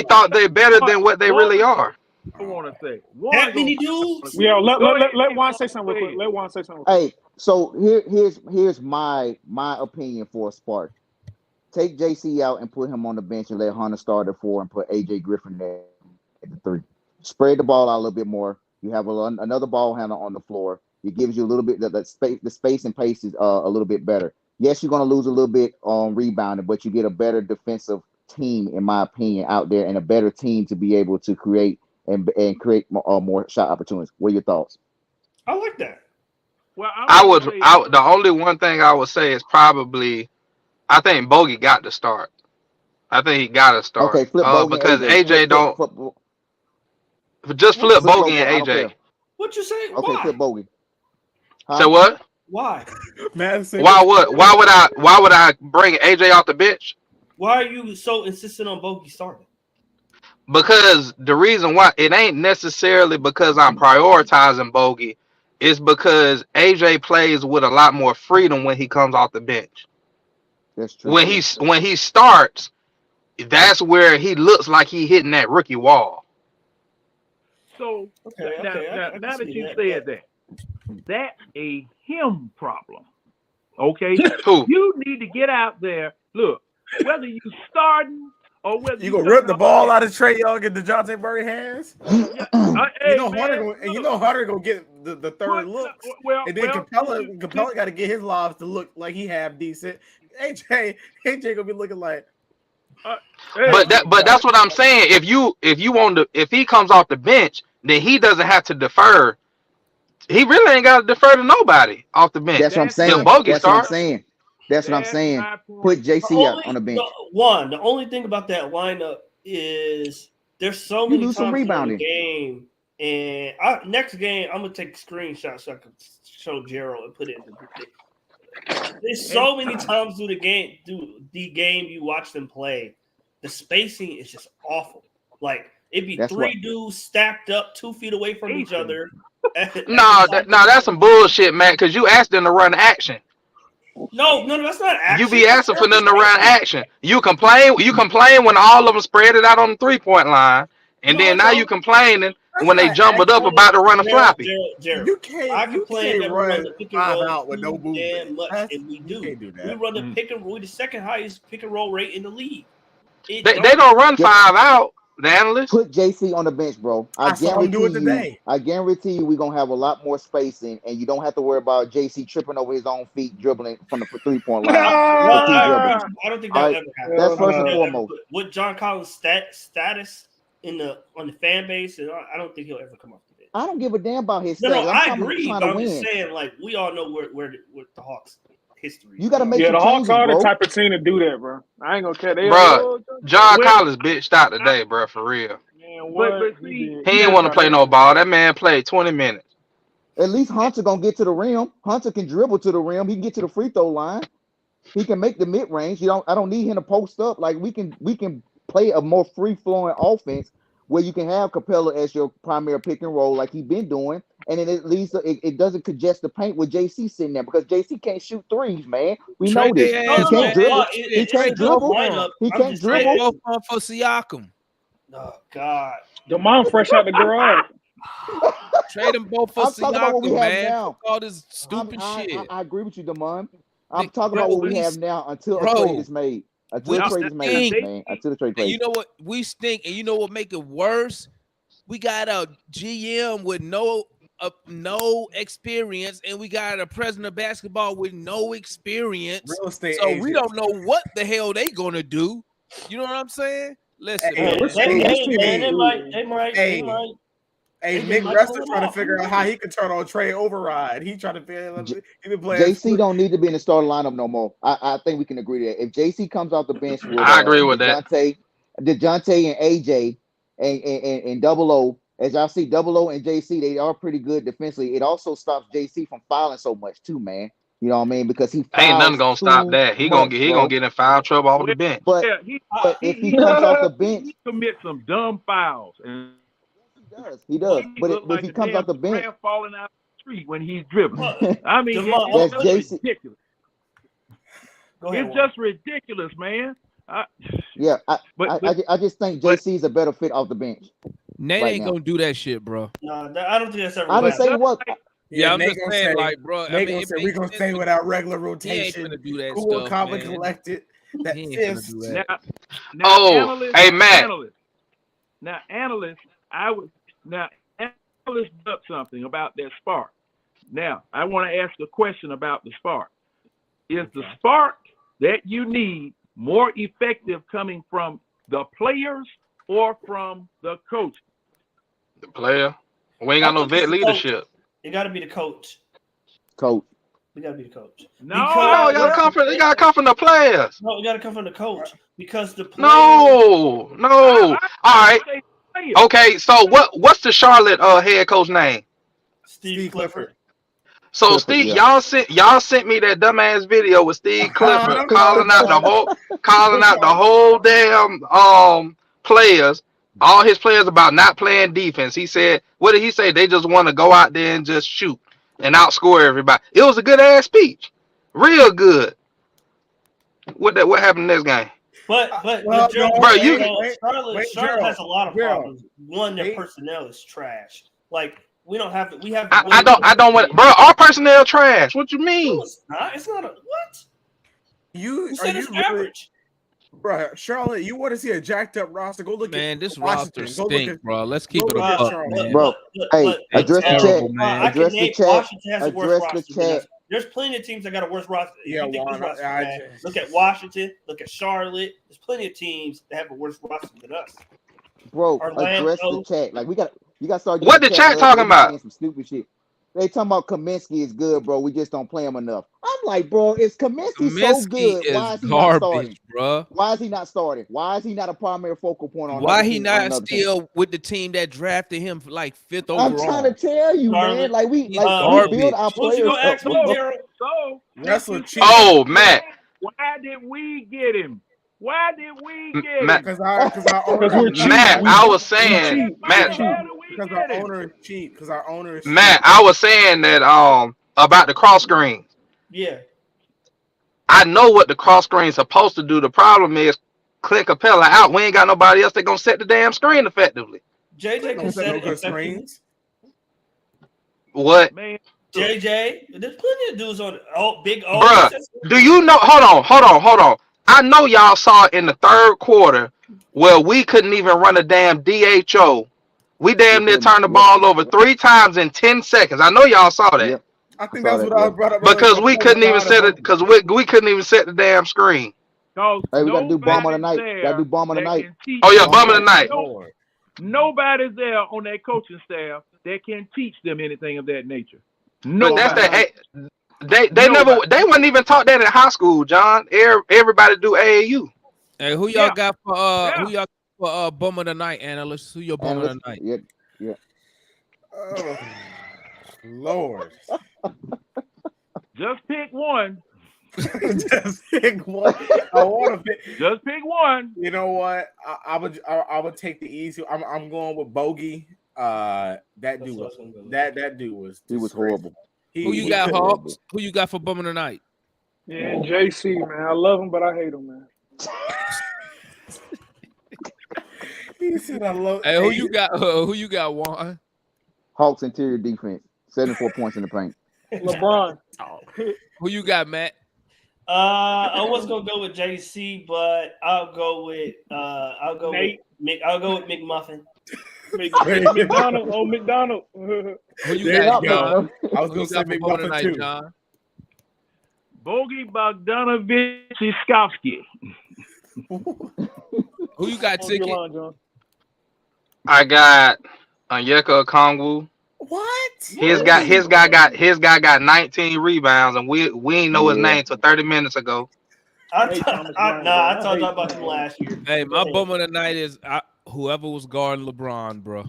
thought they're better than what they really are. I want to say that many dudes. Yeah, let Juan say something real quick. Let Juan say something. Hey, so here's my opinion for a spark. Take JC out and put him on the bench and let Hunter start at 4 and put AJ Griffin there at the 3. Spread the ball out a little bit more. You have another ball handler on the floor. It gives you a little bit the space and pace is a little bit better. Yes, you're going to lose a little bit on rebounding, but you get a better defensive team, in my opinion, out there, and a better team to be able to create and create more shot opportunities. What are your thoughts? I like that. Well, the only one thing I would say is probably I think Bogey got to start. I think he got to start. Okay, flip Bogey because and AJ don't. Just flip Bogey and AJ. What you say? Okay, Why? flip Bogey. Huh? Say what? Why? Why what? Why would I bring AJ off the bench? Why are you so insistent on Bogey starting? Because the reason why it ain't necessarily because I'm prioritizing Bogey, it's because AJ plays with a lot more freedom when he comes off the bench. That's true. When he starts, that's where he looks like he hitting that rookie wall. So now that you said that, that's a him problem. Okay, you need to get out there. Look, whether you starting or whether you gonna rip the ball out of Trey Young and DeJounte Murray hands. Hunter gonna get the third look. And then Capella got to get his lobs to look like he half decent. AJ gonna be looking like. But that's what I'm saying. If he comes off the bench, then he doesn't have to defer. He really ain't got to defer to nobody off the bench. That's what I'm saying. That's what I'm saying. Put JC out on the bench. The only thing about that lineup is there's so many times in the game, and next game I'm gonna take a screenshot so I can show Gerald and put it in the group. There's so many times through the game you watch them play. The spacing is just awful. Like it'd be dudes stacked up 2 feet away from each other. No, that's some bullshit, man. Because you asked them to run action. No, that's not action. You be asking for them to run action. You complain when all of them spread it out on the 3-point line, and then now you complaining when they jump it up about to run a floppy. You can't run the pick and roll out with no movement. And we do. We run the pick and roll. We're the second highest pick and roll rate in the league. They don't run 5 out. The analysts put JC on the bench, bro. I guarantee you, we're gonna have a lot more spacing, and you don't have to worry about JC tripping over his own feet, dribbling from the 3-point line. I don't think that ever happen. That's first and foremost. With John Collins' status on the fan base, and I don't think he'll ever come off the bench. I don't give a damn about his status. No, I agree. But I'm just saying, like, we all know where the Hawks. History. You gotta make the Hawks are the type of team to do that, bro. I ain't gonna care. Bro, John Collins bitched out today, bro, for real. Man, he didn't want to play no ball. That man played 20 minutes. At least Hunter gonna get to the rim. Hunter can dribble to the rim. He can get to the free throw line. He can make the mid range. I don't need him to post up. Like we can play a more free flowing offense where you can have Capella as your primary pick and roll, like he's been doing, and then at least it doesn't congest the paint with JC sitting there because JC can't shoot threes, man. We know this. He can't dribble. He can't dribble. He can't dribble. For Siakam. Oh God, the mom fresh out the garage. Trade them both for Siakam, man. All this stupid shit. I agree with you, Damon. I'm talking about what we have now until a trade is made. Until the trade is made, man. Until the trade is made. You know what? We stink, and you know what make it worse? We got a GM with no experience, and we got a president of basketball with no experience. Real estate so agent. We don't know what the hell they gonna do. You know what I'm saying? Listen, they might. Hey, Nick Rester trying to figure out how he can turn on Trey override. He trying to figure. He been playing. JC don't need to be in the starting lineup no more. I think we can agree that if JC comes off the bench, with, I agree with DeJounte and AJ and Double O, as y'all see, Double O and JC, they are pretty good defensively. It also stops JC from fouling so much too, man. You know what I mean? Because he ain't nothing gonna stop that. He gonna get in foul trouble off the bench. But if he comes off the bench, he commits some dumb fouls. And he does. But if he comes off the bench, falling out the street when he's dribbling. I mean, that's JC. Ridiculous. It's just ridiculous, man. I just think JC is a better fit off the bench. Nate ain't gonna do that shit, bro. No, I don't think that's ever. I didn't say what. Yeah, I'm just saying, like, bro. I mean, we're gonna stay without regular rotation. He ain't gonna do that cool, stuff, calm, and man. collected. That He ain't gonna do that. Now, hey, Matt. Analysts, analysts did something about that spark. Now, I want to ask a question about the spark. Is the spark that you need more effective coming from the players or from the coach? The player. We ain't got no vet leadership. It got to be the coach. Coach. We got to be the coach. No, it gotta come from the players. No, it got to come from the coach because the players. No. All right. Okay, so what's the Charlotte head coach name? Steve Clifford. So Steve, y'all sent me that dumbass video with Steve Clifford calling out the whole damn players, all his players about not playing defense. He said, what did he say? They just want to go out there and just shoot and outscore everybody. It was a good ass speech, real good. What happened in this game? But Charlotte has a lot of problems. One, their personnel is trash. Like we don't have. We have. I don't want. Bro, our personnel trash. What you mean? No, it's not. It's not a what? You said it's average. Bro, Charlotte, you want to see a jacked up roster? Go look man, at this Washington. roster stink, bro. Let's keep it up, man. Bro, hey, address the chat. Man. Address the chat. Washington has a worse Address the roster. chat. There's plenty of teams that got a worse roster. Yeah, look at Washington. Look at Charlotte. There's plenty of teams that have a worse roster than us. Bro, address the chat. Like you got to start. What the chat talking about? Some stupid shit. They talking about Kaminsky is good, bro. We just don't play him enough. I'm like, bro, is Kaminsky so good? Why is he not starting, bro? Why is he not starting? Why is he not a primary focal point on? Why he not still with the team that drafted him for like 5th overall? I'm trying to tell you, man. Like we build our players up. Oh, Matt. Why did we get him? Why did we get Matt, him? Matt, I was saying, Matt, because our owner is cheap. Because our owner is cheap. Matt, I was saying that about the cross screen. Yeah. I know what the cross screen's supposed to do. The problem is Clint Capella out. We ain't got nobody else that gonna set the damn screen effectively. JJ can set it screens. What? Man, JJ, there's plenty of dudes on big O. Bruh, do you know? Hold on. I know y'all saw it in the third quarter where we couldn't even run a damn DHO. We damn near turned the ball over 3 times in 10 seconds. I know y'all saw that. Yep. I think that's what I brought up. Because we couldn't even set it. Because we couldn't even set the damn screen. Hey, we gotta do bomb of the night. Gotta do bomb of the night. Oh yeah, bomb of the night. Nobody's there on that coaching staff that can teach them anything of that nature. No, that's that. They wouldn't even taught that in high school, John. Everybody do AAU. Hey, who y'all got for bum of the night, analyst? Who your bum of the night? Yeah. Oh, Lord. Just pick one. Just pick one. I want to pick. Just pick one. You know what? I would take the easy. I'm going with Bogey. That dude was horrible. Who you got, Hawks? Who you got for bum of the night? Yeah, JC, man. I love him, but I hate him, man. He said I love. Hey, who you got? Who you got, Juan? Hawks interior defense, 74 points in the paint. LeBron. Who you got, Matt? I was gonna go with JC, but I'll go with McMuffin. McDonald. Oh, McDonald. Who you got, John? I was gonna say McMuffin too. John. Bogey Bogdanovich-Skovsky. Who you got, Ticket? I got Onyeka Okongwu. What? His guy got 19 rebounds, and we ain't know his name till 30 minutes ago. I told you about him last year. Hey, my bum of the night is whoever was guarding LeBron, bro.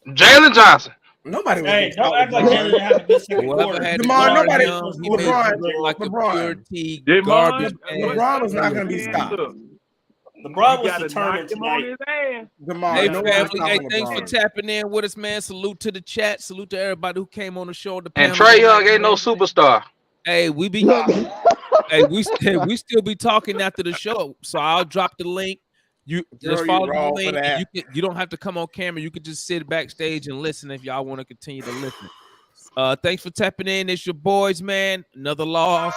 Jalen Johnson. Nobody. Hey, don't act like Jalen didn't have a good second quarter. Nobody. LeBron was not going to be stopped. LeBron was determined tonight. Hey, family, hey, thanks for tapping in with us, man. Salute to the chat. Salute to everybody who came on the show. And Trey Young ain't no superstar. Hey, we still be talking after the show. So I'll drop the link. You just follow the link. You don't have to come on camera. You can just sit backstage and listen if y'all want to continue to listen. Thanks for tapping in. It's your boys, man. Another loss.